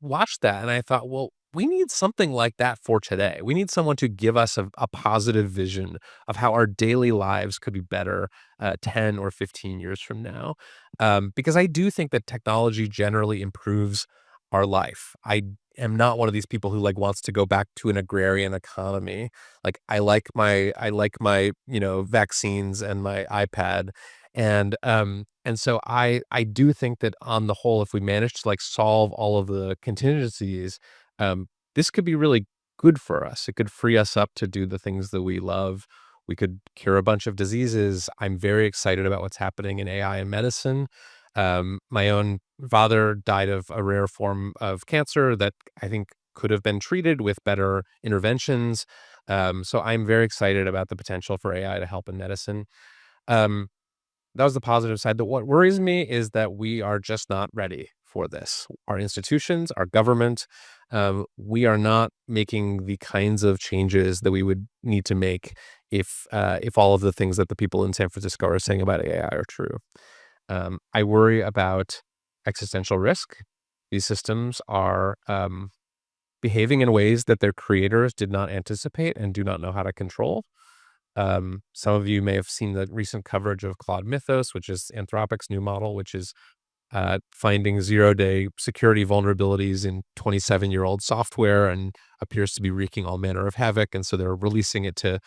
watched that and I thought, well, we need something like that for today. We need someone to give us a positive vision of how our daily lives could be better 10 or 15 years from now. Because I do think that technology generally improves our life. I am not one of these people who like wants to go back to an agrarian economy. Like I like my, you know, vaccines and my iPad. And so I do think that on the whole, if we manage to like solve all of the contingencies, this could be really good for us. It could free us up to do the things that we love. We could cure a bunch of diseases. I'm very excited about what's happening in AI and medicine. My own father died of a rare form of cancer that I think could have been treated with better interventions. So I'm very excited about the potential for AI to help in medicine. That was the positive side. What worries me is that we are just not ready for this. Our institutions, our government, we are not making the kinds of changes that we would need to make if all of the things that the people in San Francisco are saying about AI are true. I worry about existential risk. These systems are behaving in ways that their creators did not anticipate and do not know how to control. Some of you may have seen the recent coverage of Claude Mythos, which is Anthropic's new model, which is finding zero-day security vulnerabilities in 27-year-old software and appears to be wreaking all manner of havoc. And so they're releasing it to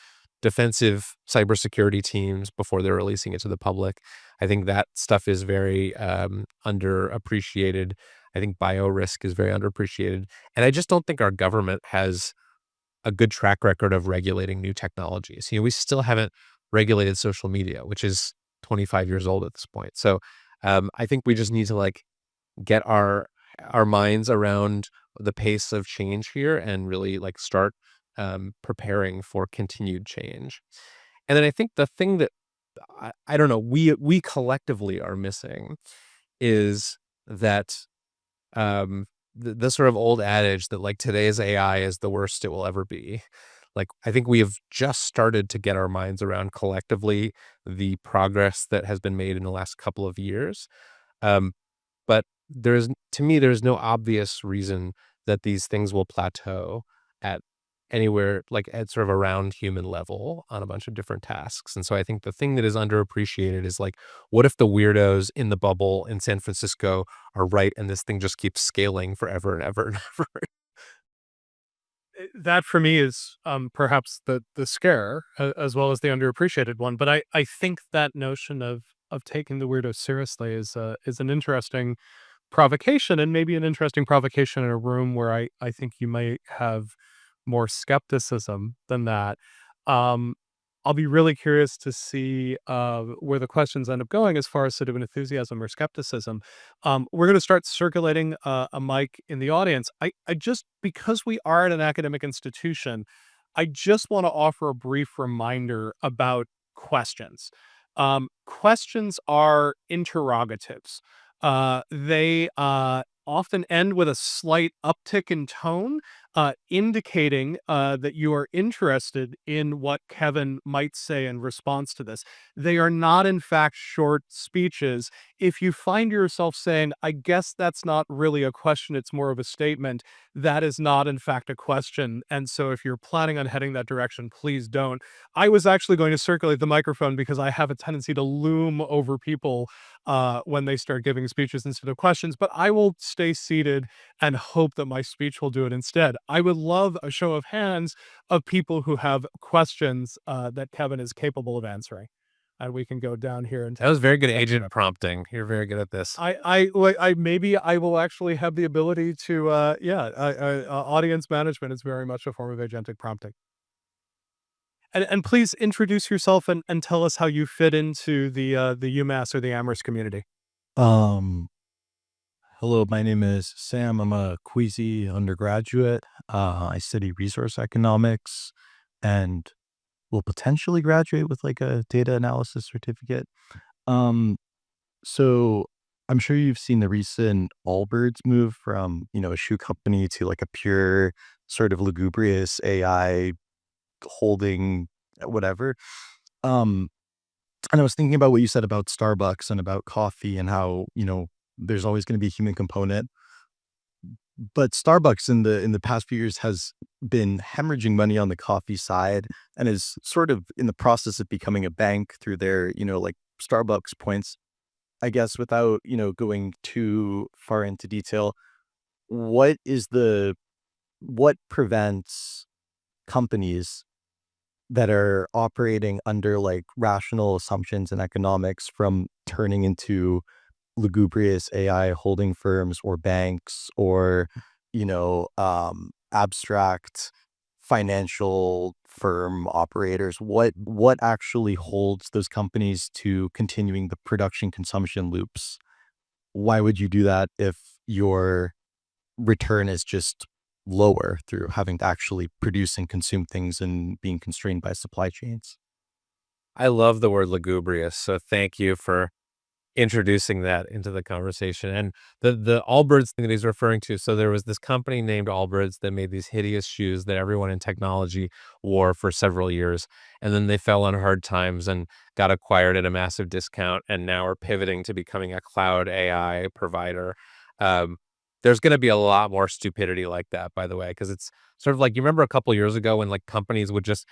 defensive cybersecurity teams before they're releasing it to the public. I think that stuff is very underappreciated. I think bio risk is very underappreciated. And I just don't think our government has a good track record of regulating new technologies. We still haven't regulated social media, which is 25 years old at this point. So I think we just need to get our minds around the pace of change here and really start preparing for continued change. And then I think the thing that I don't know, we collectively are missing is that the sort of old adage that today's AI is the worst it will ever be. I think we have just started to get our minds around collectively the progress that has been made in the last couple of years. But to me, there's no obvious reason that these things will plateau at anywhere at sort of around human level on a bunch of different tasks. And so I think the thing that is underappreciated is what if the weirdos in the bubble in San Francisco are right and this thing just keeps scaling forever and ever and ever? That for me is perhaps the scare as well as the underappreciated one. But I think that notion of taking the weirdo seriously is an interesting provocation, and maybe an interesting provocation in a room where I think you might have more skepticism than that. Um, I'll be really curious to see where the questions end up going as far as sort of enthusiasm or skepticism. We're going to start circulating a mic in the audience. I just, because we are at an academic institution, I just want to offer a brief reminder about questions. Questions are interrogatives. They often end with a slight uptick in tone, indicating that you are interested in what Kevin might say in response to this. They are not, in fact, short speeches. If you find yourself saying, I guess that's not really a question, it's more of a statement, that is not, in fact, a question. And so if you're planning on heading that direction, please don't. I was actually going to circulate the microphone because I have a tendency to loom over people when they start giving speeches instead of questions, but I will stay seated and hope that my speech will do it instead. I would love a show of hands of people who have questions that Kevin is capable of answering. And we can go down here and That was very good agent prompting. You're very good at this. maybe I will actually have the ability to audience management is very much a form of agentic prompting. And please introduce yourself and tell us how you fit into the UMass or the Amherst community. Um, Hello, my name is Sam. I'm a Queasy undergraduate. I study resource economics and will potentially graduate with a data analysis certificate. So I'm sure you've seen the recent Allbirds move from, a shoe company to a pure sort of lugubrious AI holding whatever. And I was thinking about what you said about Starbucks and about coffee and how, there's always going to be a human component. But Starbucks in the past few years has been hemorrhaging money on the coffee side and is sort of in the process of becoming a bank through their, Starbucks points. I guess without, going too far into detail, what prevents companies that are operating under rational assumptions in economics from turning into lugubrious AI holding firms or banks or, abstract financial firm operators? What actually holds those companies to continuing the production consumption loops? Why would you do that if your return is just lower through having to actually produce and consume things and being constrained by supply chains? I love the word lugubrious, so thank you for introducing that into the conversation. And the Allbirds thing that he's referring to, so there was this company named Allbirds that made these hideous shoes that everyone in technology wore for several years, and then they fell on hard times and got acquired at a massive discount, and now are pivoting to becoming a cloud AI provider. There's going to be a lot more stupidity like that, by the way, because it's sort of you remember a couple years ago when companies would just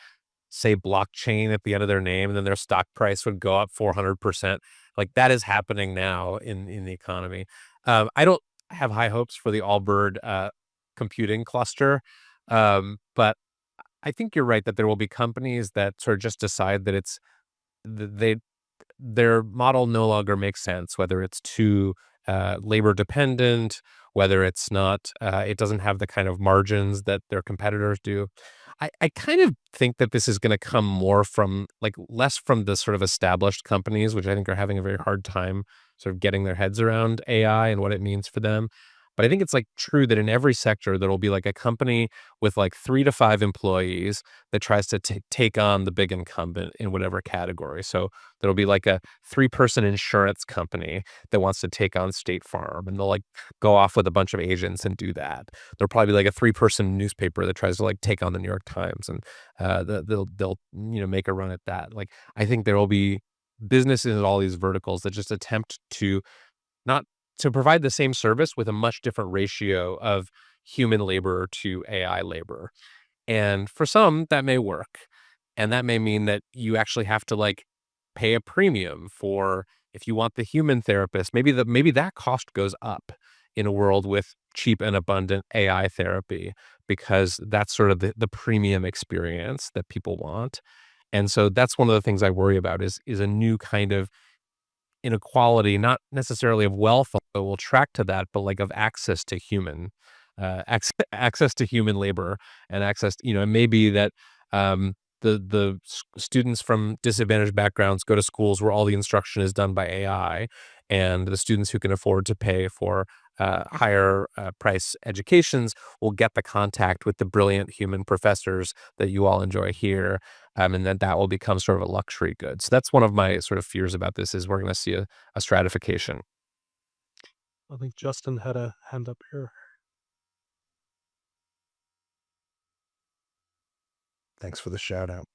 say blockchain at the end of their name, and then their stock price would go up 400%. That is happening now in the economy. I don't have high hopes for the Allbird computing cluster, but I think you're right that there will be companies that sort of just decide that their model no longer makes sense, whether it's too labor dependent whether it's not, it doesn't have the kind of margins that their competitors do. I kind of think that this is going to come more from like less from the sort of established companies, which I think are having a very hard time sort of getting their heads around AI and what it means for them. But I think it's like true that in every sector, there'll be like a company with like 3 to 5 employees that tries to take on the big incumbent in whatever category. So there'll be like a 3-person insurance company that wants to take on State Farm, and they'll like go off with a bunch of agents and do that. There'll probably be like a 3-person newspaper that tries to like take on the New York Times, and they'll make a run at that. Like I think there will be businesses in all these verticals that just attempt to not to provide the same service with a much different ratio of human labor to AI labor. And for some, that may work. And that may mean that you actually have to like pay a premium for if you want the human therapist, maybe that cost goes up in a world with cheap and abundant AI therapy, because that's sort of the premium experience that people want. And so that's one of the things I worry about is a new kind of inequality, not necessarily of wealth, although we'll track to that, but like of access to access to human labor and access, it may be that students from disadvantaged backgrounds go to schools where all the instruction is done by AI, and the students who can afford to pay for higher price educations will get the contact with the brilliant human professors that you all enjoy here. And then that will become sort of a luxury good. So that's one of my sort of fears about this, is we're going to see a stratification. I think Justin had a hand up here. Thanks for the shout out.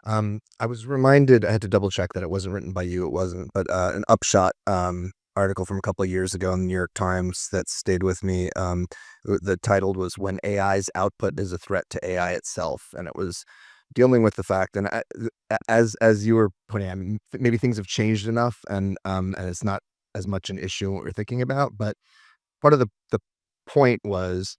I was reminded, I had to double check that it wasn't written by you. It wasn't, but an Upshot article from a couple of years ago in the New York Times that stayed with me. The title was "When AI's Output is a Threat to AI Itself," and it was dealing with the fact, and as you were pointing out, maybe things have changed enough, and it's not as much an issue what we're thinking about. But part of the point was,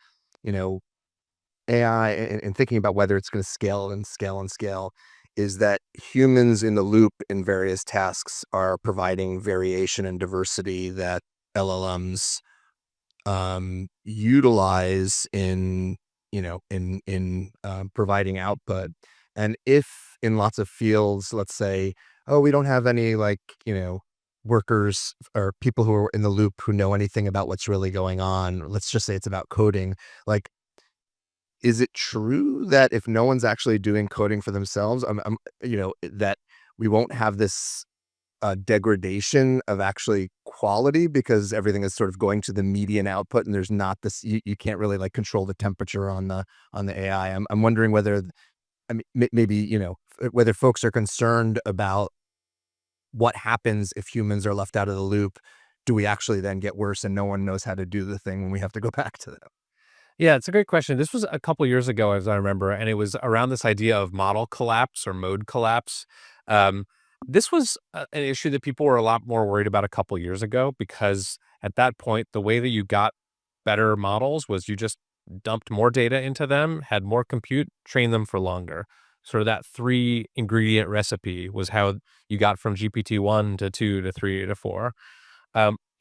AI and thinking about whether it's going to scale and scale and scale, is that humans in the loop in various tasks are providing variation and diversity that LLMs utilize in providing output. And if in lots of fields, let's say, oh, we don't have any workers or people who are in the loop who know anything about what's really going on. Let's just say it's about coding. Like, is it true that if no one's actually doing coding for themselves, that we won't have this degradation of actually quality, because everything is sort of going to the median output, and there's not this, you can't really like control the temperature on the AI. I'm wondering whether, maybe, whether folks are concerned about what happens if humans are left out of the loop. Do we actually then get worse and no one knows how to do the thing when we have to go back to them? Yeah, it's a great question. This was a couple years ago, as I remember, and it was around this idea of model collapse or mode collapse. This was an issue that people were a lot more worried about a couple years ago, because at that point, the way that you got better models was you just dumped more data into them, had more compute, trained them for longer. Sort of that 3-ingredient recipe was how you got from GPT-1 to 2 to 3 to 4.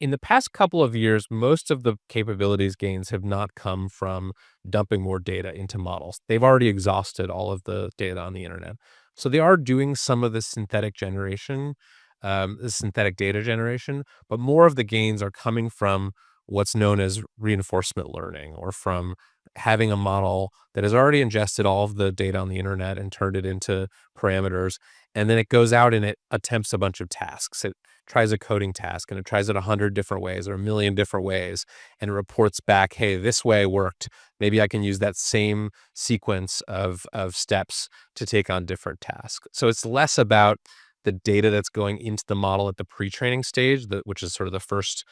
In the past couple of years, most of the capabilities gains have not come from dumping more data into models. They've already exhausted all of the data on the internet. So they are doing some of the synthetic generation, the synthetic data generation, but more of the gains are coming from what's known as reinforcement learning, or from having a model that has already ingested all of the data on the internet and turned it into parameters. And then it goes out and it attempts a bunch of tasks. It tries a coding task, and it tries it 100 different ways or 1,000,000 different ways, and it reports back, hey, this way worked. Maybe I can use that same sequence of steps to take on different tasks. So it's less about the data that's going into the model at the pre-training stage, which is sort of the first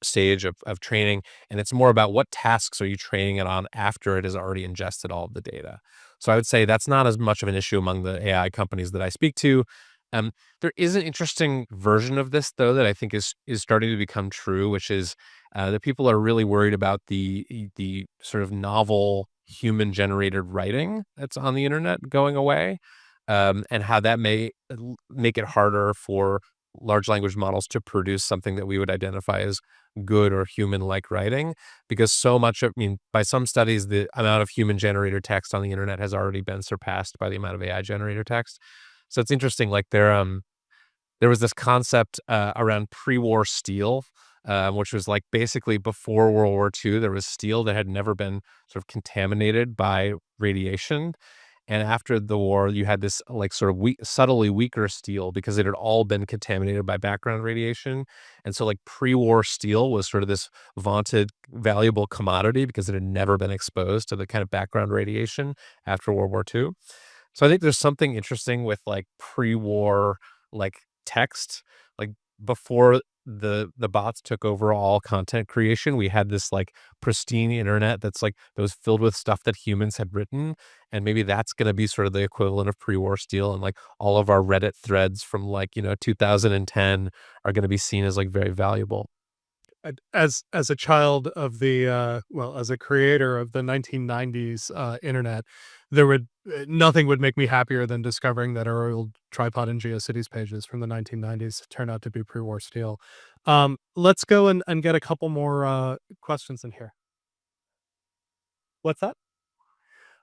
stage of training, and it's more about what tasks are you training it on after it has already ingested all of the data. So I would say that's not as much of an issue among the AI companies that I speak to. There is an interesting version of this, though, that I think is starting to become true, which is that people are really worried about the sort of novel human-generated writing that's on the internet going away, and how that may make it harder for large language models to produce something that we would identify as good or human-like writing, because so much of, I mean, by some studies, the amount of human-generated text on the internet has already been surpassed by the amount of AI-generated text. So it's interesting, like there was this concept around pre-war steel, which was like basically before World War II, there was steel that had never been sort of contaminated by radiation. And after the war, you had this like sort of subtly weaker steel because it had all been contaminated by background radiation. And so like pre-war steel was sort of this vaunted valuable commodity because it had never been exposed to the kind of background radiation after World War II. So I think there's something interesting with like pre-war like text, like before the bots took over all content creation, we had this like pristine internet that's like that was filled with stuff that humans had written, and maybe that's going to be sort of the equivalent of pre-war steel, and like all of our Reddit threads from like 2010 are going to be seen as like very valuable. As a child of the well, as a creator of the 1990s internet, there would nothing would make me happier than discovering that our old tripod and GeoCities pages from the 1990s turned out to be pre-war steel. Let's go and get a couple more questions in here. What's that?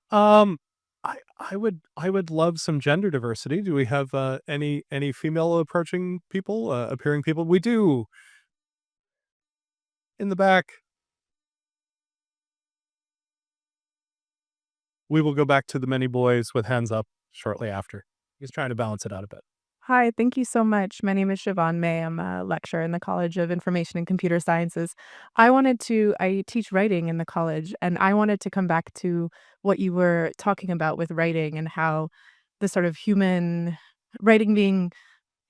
Um, I would love some gender diversity. Do we have any female approaching people, appearing people? We do. In the back. We will go back to the many boys with hands up shortly after. He's trying to balance it out a bit. Hi, thank you so much. My name is Siobhan May. I'm a lecturer in the College of Information and Computer Sciences. I teach writing in the college, and I wanted to come back to what you were talking about with writing and how the sort of human writing being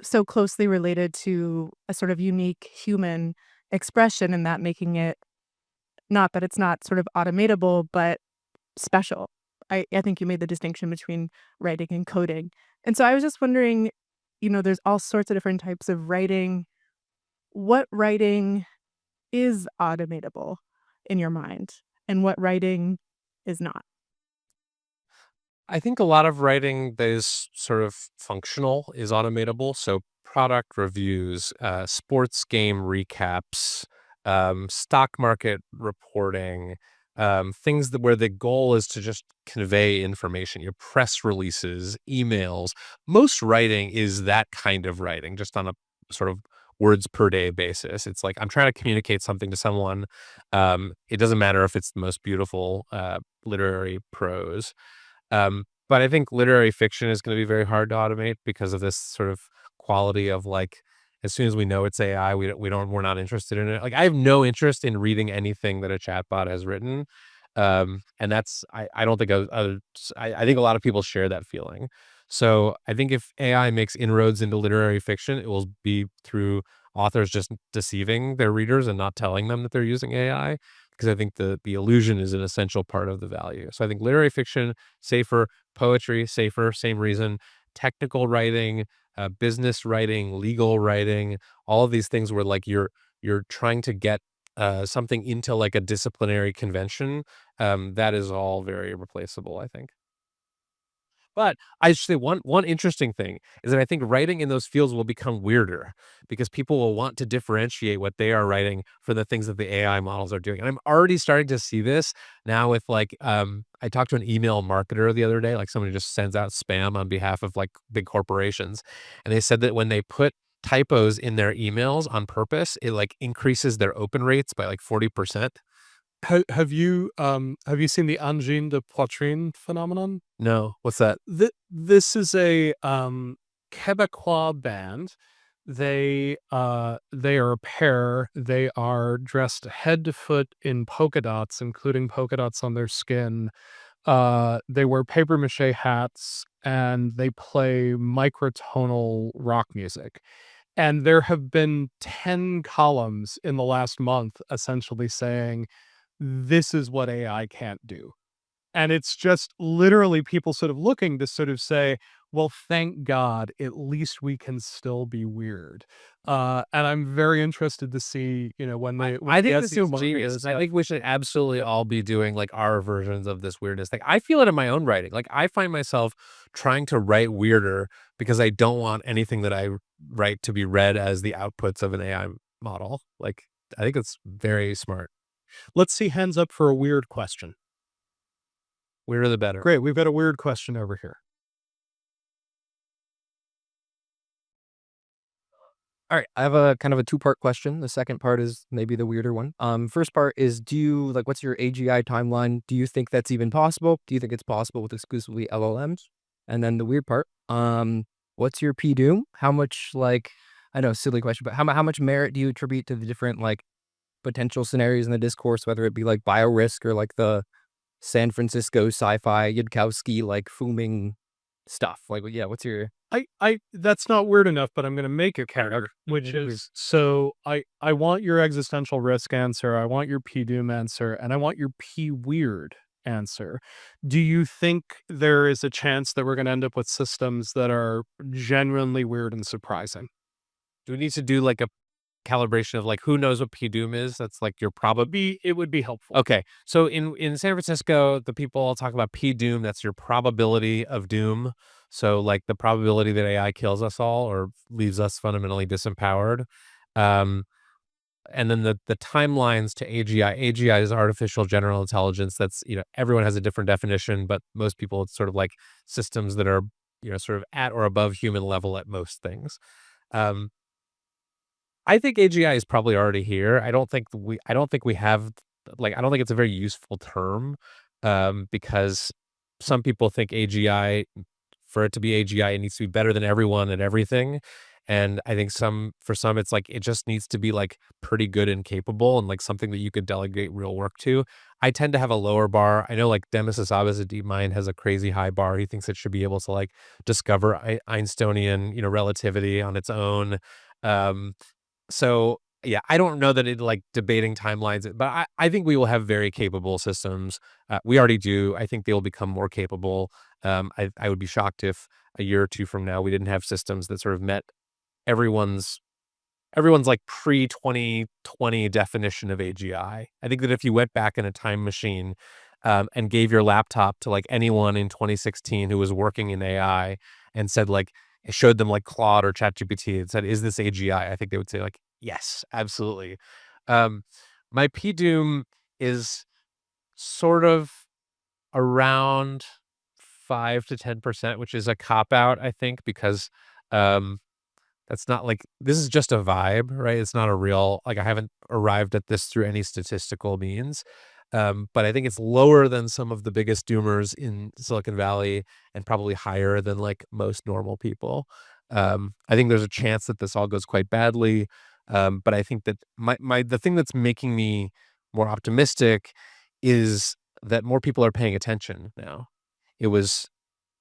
so closely related to a sort of unique human expression, and that making it not that it's not sort of automatable, but special. I think you made the distinction between writing and coding. And so I was just wondering, there's all sorts of different types of writing. What writing is automatable in your mind, and what writing is not? I think a lot of writing that is sort of functional is automatable. So product reviews, sports game recaps, stock market reporting, things where the goal is to just convey information, your press releases, emails. Most writing is that kind of writing, just on a sort of words per day basis. It's like I'm trying to communicate something to someone. It doesn't matter if it's the most beautiful literary prose. But I think literary fiction is going to be very hard to automate because of this sort of quality of like, as soon as we know it's AI, we're not interested in it. Like I have no interest in reading anything that a chatbot has written. And that's, I don't think, I think a lot of people share that feeling. So I think if AI makes inroads into literary fiction, it will be through authors just deceiving their readers and not telling them that they're using AI, because I think the illusion is an essential part of the value. So I think literary fiction, safer; poetry, safer, same reason; technical writing, business writing, legal writing, all of these things where like you're trying to get something into like a disciplinary convention, that is all very replaceable, I think. But I should say one interesting thing is that I think writing in those fields will become weirder because people will want to differentiate what they are writing from the things that the AI models are doing. And I'm already starting to see this now with like, I talked to an email marketer the other day, like somebody just sends out spam on behalf of like big corporations. And they said that when they put typos in their emails on purpose, it like increases their open rates by like 40%. Have you seen the angine de poitrine phenomenon? No, what's that? This is a Quebecois band. They are a pair. They are dressed head to foot in polka dots, including polka dots on their skin. They wear paper mache hats, and they play microtonal rock music. And there have been 10 columns in the last month essentially saying, this is what AI can't do. And it's just literally people sort of looking to sort of say, well, thank God, at least we can still be weird. And I'm very interested to see, when they. I think this is genius. I think we should absolutely all be doing like our versions of this weirdness. Like I feel it in my own writing. Like I find myself trying to write weirder because I don't want anything that I write to be read as the outputs of an AI model. Like I think it's very smart. Let's see hands up for a weird question. Weirder the better. Great. We've got a weird question over here. All right, I have a kind of a two-part question. The second part is maybe the weirder one. First part is, what's your AGI timeline? Do you think that's even possible? Do you think it's possible with exclusively LLMs? And then the weird part, what's your P-doom? How much, I know, silly question, but how much merit do you attribute to the different, potential scenarios in the discourse, whether it be like biorisk or like the San Francisco sci-fi Yudkowsky, fooming stuff? What's your... That's not weird enough, but I'm going to make a counter, which is, so I want your existential risk answer, I want your P-doom answer, and I want your P-weird answer. Do you think there is a chance that we're going to end up with systems that are genuinely weird and surprising? Do we need to do like a calibration of who knows what P-doom is? That's your probability. It would be helpful. Okay. So in San Francisco, the people all talk about P-doom. That's your probability of doom. So the probability that AI kills us all or leaves us fundamentally disempowered. And then the timelines to AGI. AGI is artificial general intelligence. That's, everyone has a different definition, but most people, it's sort of like systems that are, sort of at or above human level at most things. I think AGI is probably already here. I don't think we have, I don't think it's a very useful term, because some people think AGI, for it to be AGI, it needs to be better than everyone at everything. And I think for some, it's it just needs to be pretty good and capable and something that you could delegate real work to. I tend to have a lower bar. I know Demis Hassabis at DeepMind has a crazy high bar. He thinks it should be able to discover Einsteinian, relativity on its own. So yeah, I don't know that it debating timelines, but I think we will have very capable systems. We already do. I think they will become more capable. I would be shocked if a year or two from now we didn't have systems that sort of met everyone's pre-2020 definition of AGI. I think that if you went back in a time machine and gave your laptop to anyone in 2016 who was working in AI and said showed them Claude or ChatGPT and said, "Is this AGI?" I think they would say yes, absolutely. My P-doom is sort of around 5 to 10%, which is a cop-out, I think, because that's not this is just a vibe, right? It's not a real, I haven't arrived at this through any statistical means. But I think it's lower than some of the biggest doomers in Silicon Valley and probably higher than most normal people. I think there's a chance that this all goes quite badly. But I think that the thing that's making me more optimistic is that more people are paying attention now. It was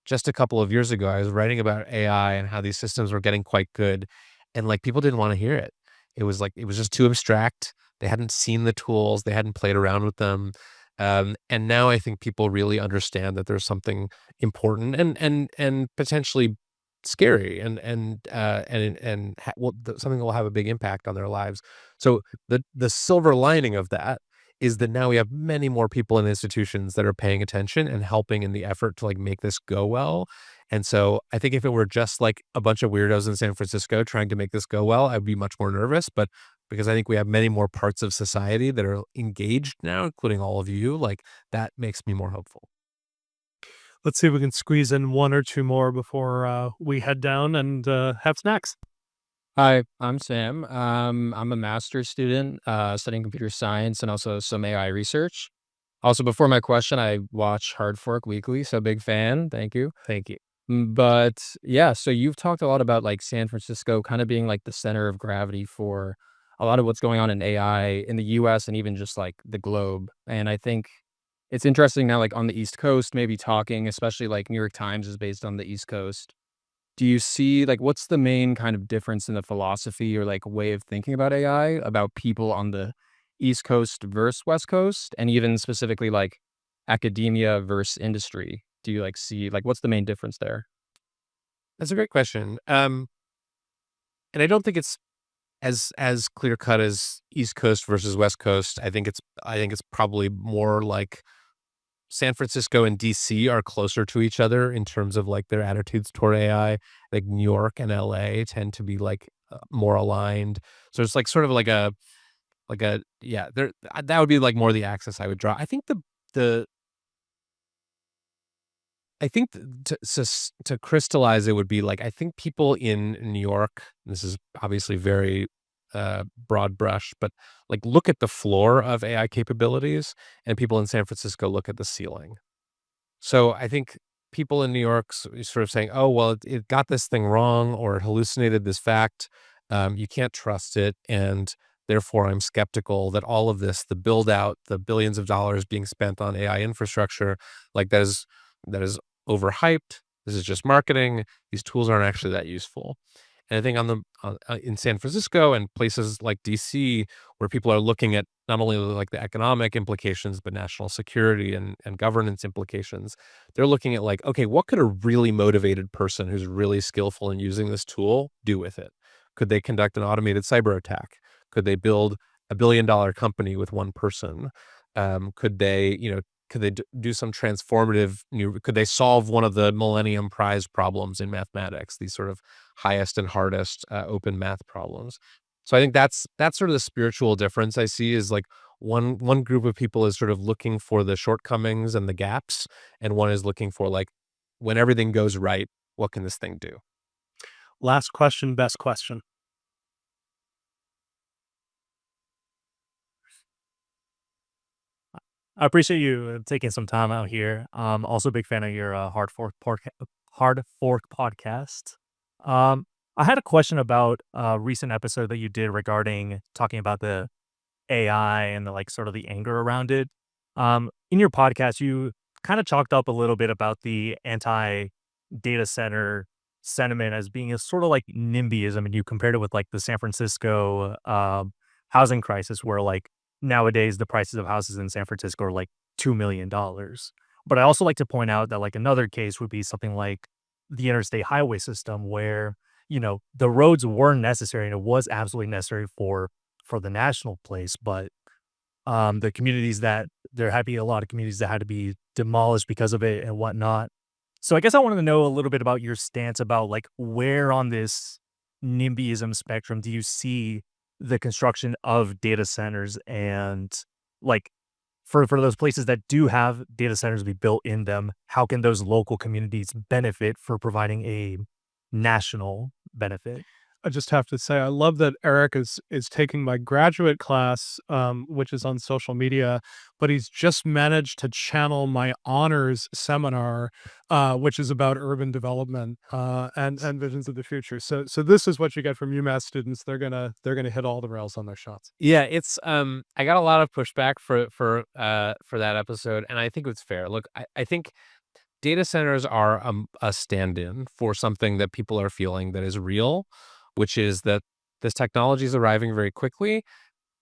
just a couple of years ago, I was writing about AI and how these systems were getting quite good, and people didn't want to hear it. It was just too abstract. They hadn't seen the tools. They hadn't played around with them. And now I think people really understand that there's something important and potentially scary something that will have a big impact on their lives. So the silver lining of that is that now we have many more people in institutions that are paying attention and helping in the effort to make this go well. And so I think if it were just a bunch of weirdos in San Francisco trying to make this go well, I'd be much more nervous. But because I think we have many more parts of society that are engaged now, including all of you, that makes me more hopeful. Let's see if we can squeeze in one or two more before we head down and have snacks. Hi, I'm Sam. I'm a master's student studying computer science and also some AI research. Also, before my question, I watch Hard Fork Weekly, so big fan. Thank you. Thank you. But yeah, so you've talked a lot about San Francisco kind of being the center of gravity for a lot of what's going on in AI in the US and even just the globe. And I think it's interesting now, on the East Coast, maybe talking, especially New York Times is based on the East Coast. Do you see what's the main kind of difference in the philosophy or way of thinking about AI, about people on the East Coast versus West Coast, and even specifically academia versus industry? Do you see what's the main difference there? That's a great question. And I don't think it's as clear cut as East Coast versus West Coast. I think it's probably more San Francisco and DC are closer to each other in terms of their attitudes toward AI. New York and LA tend to be more aligned. So it's sort of like a yeah, there that would be like more the axis I would draw. I think the I think to crystallize it would be like I think people in New York. This is obviously very broad brush, but like look at the floor of AI capabilities, and people in San Francisco look at the ceiling. So I think people in New York sort of saying, "Oh, well, it got this thing wrong or it hallucinated this fact. You can't trust it, and therefore I'm skeptical that all of this, the build out, the billions of dollars being spent on AI infrastructure, like that is overhyped. This is just marketing. These tools aren't actually that useful." And I think in San Francisco and places like DC, where people are looking at not only like the economic implications, but national security and governance implications, they're looking at like, okay, what could a really motivated person who's really skillful in using this tool do with it? Could they conduct an automated cyber attack? Could they build $1 billion company with one person? Could they, could they do some transformative could they solve one of the Millennium Prize problems in mathematics, these sort of highest and hardest open math problems? So I think that's sort of the spiritual difference I see is like one group of people is sort of looking for the shortcomings and the gaps, and one is looking for like when everything goes right, what can this thing do? Last question, best question. I appreciate you taking some time out here. Also a big fan of your Hard Fork podcast. Um, I had a question about a recent episode that you did regarding talking about the AI and the like sort of the anger around it. In your podcast, you kind of chalked up a little bit about the anti data center sentiment as being a sort of like NIMBYism, and you compared it with like the San Francisco housing crisis, where like nowadays the prices of houses in San Francisco are like $2 million. But I also like to point out that like another case would be something like the interstate highway system, where the roads were necessary and it was absolutely necessary for the national place, but the communities that there had to be a lot of communities that had to be demolished because of it and whatnot. So I guess I wanted to know a little bit about your stance about like where on this NIMBYism spectrum do you see the construction of data centers, and like for those places that do have data centers be built in them, how can those local communities benefit for providing a national benefit? I just have to say, I love that Eric is taking my graduate class, which is on social media, but he's just managed to channel my honors seminar, which is about urban development and visions of the future. So this is what you get from UMass students. They're gonna hit all the rails on their shots. Yeah, it's I got a lot of pushback for that episode, and I think it's fair. Look, I think data centers are a stand-in for something that people are feeling that is real, which is that this technology is arriving very quickly.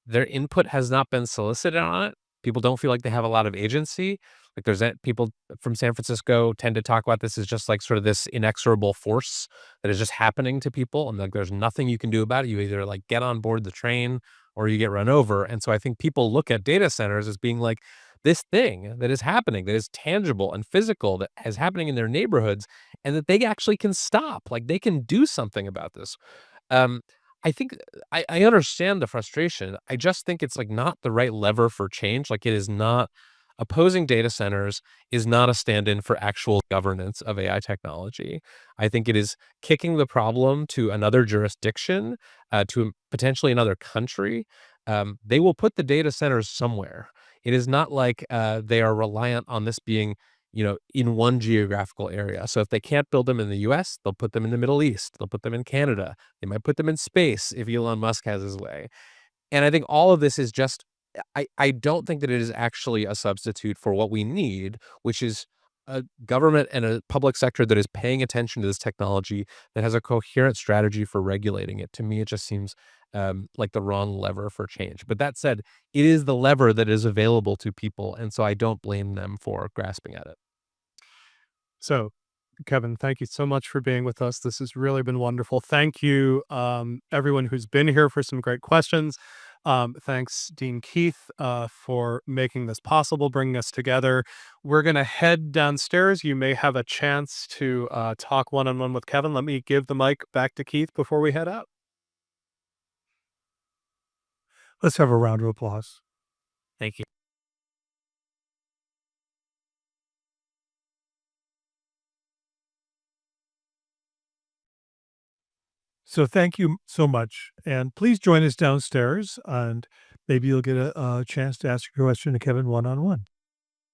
Their input has not been solicited on it. People don't feel like they have a lot of agency. Like people from San Francisco tend to talk about this as just like sort of this inexorable force that is just happening to people, and like there's nothing you can do about it. You either like get on board the train or you get run over. And so I think people look at data centers as being like this thing that is happening, that is tangible and physical, that is happening in their neighborhoods, and that they actually can stop. Like they can do something about this. Um, I think I understand the frustration. I just think it's like not the right lever for change. Like it is not opposing data centers is not a stand-in for actual governance of AI technology. I think it is kicking the problem to another jurisdiction, to potentially another country. They will put the data centers somewhere. It is not like they are reliant on this being in one geographical area. So if they can't build them in the US, they'll put them in the Middle East. They'll put them in Canada. They might put them in space if Elon Musk has his way. And I think all of this is just, I don't think that it is actually a substitute for what we need, which is a government and a public sector that is paying attention to this technology, that has a coherent strategy for regulating it. To me, it just seems like the wrong lever for change. But that said, it is the lever that is available to people. And so I don't blame them for grasping at it. So, Kevin, thank you so much for being with us. This has really been wonderful. Thank you, everyone who's been here, for some great questions. Thanks, Dean Keith, for making this possible, bringing us together. We're going to head downstairs. You may have a chance to talk one-on-one with Kevin. Let me give the mic back to Keith before we head out. Let's have a round of applause. Thank you. So thank you so much. And please join us downstairs, and maybe you'll get a chance to ask your question to Kevin one-on-one.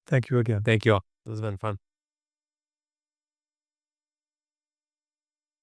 Thank you again. Thank you all. This has been fun.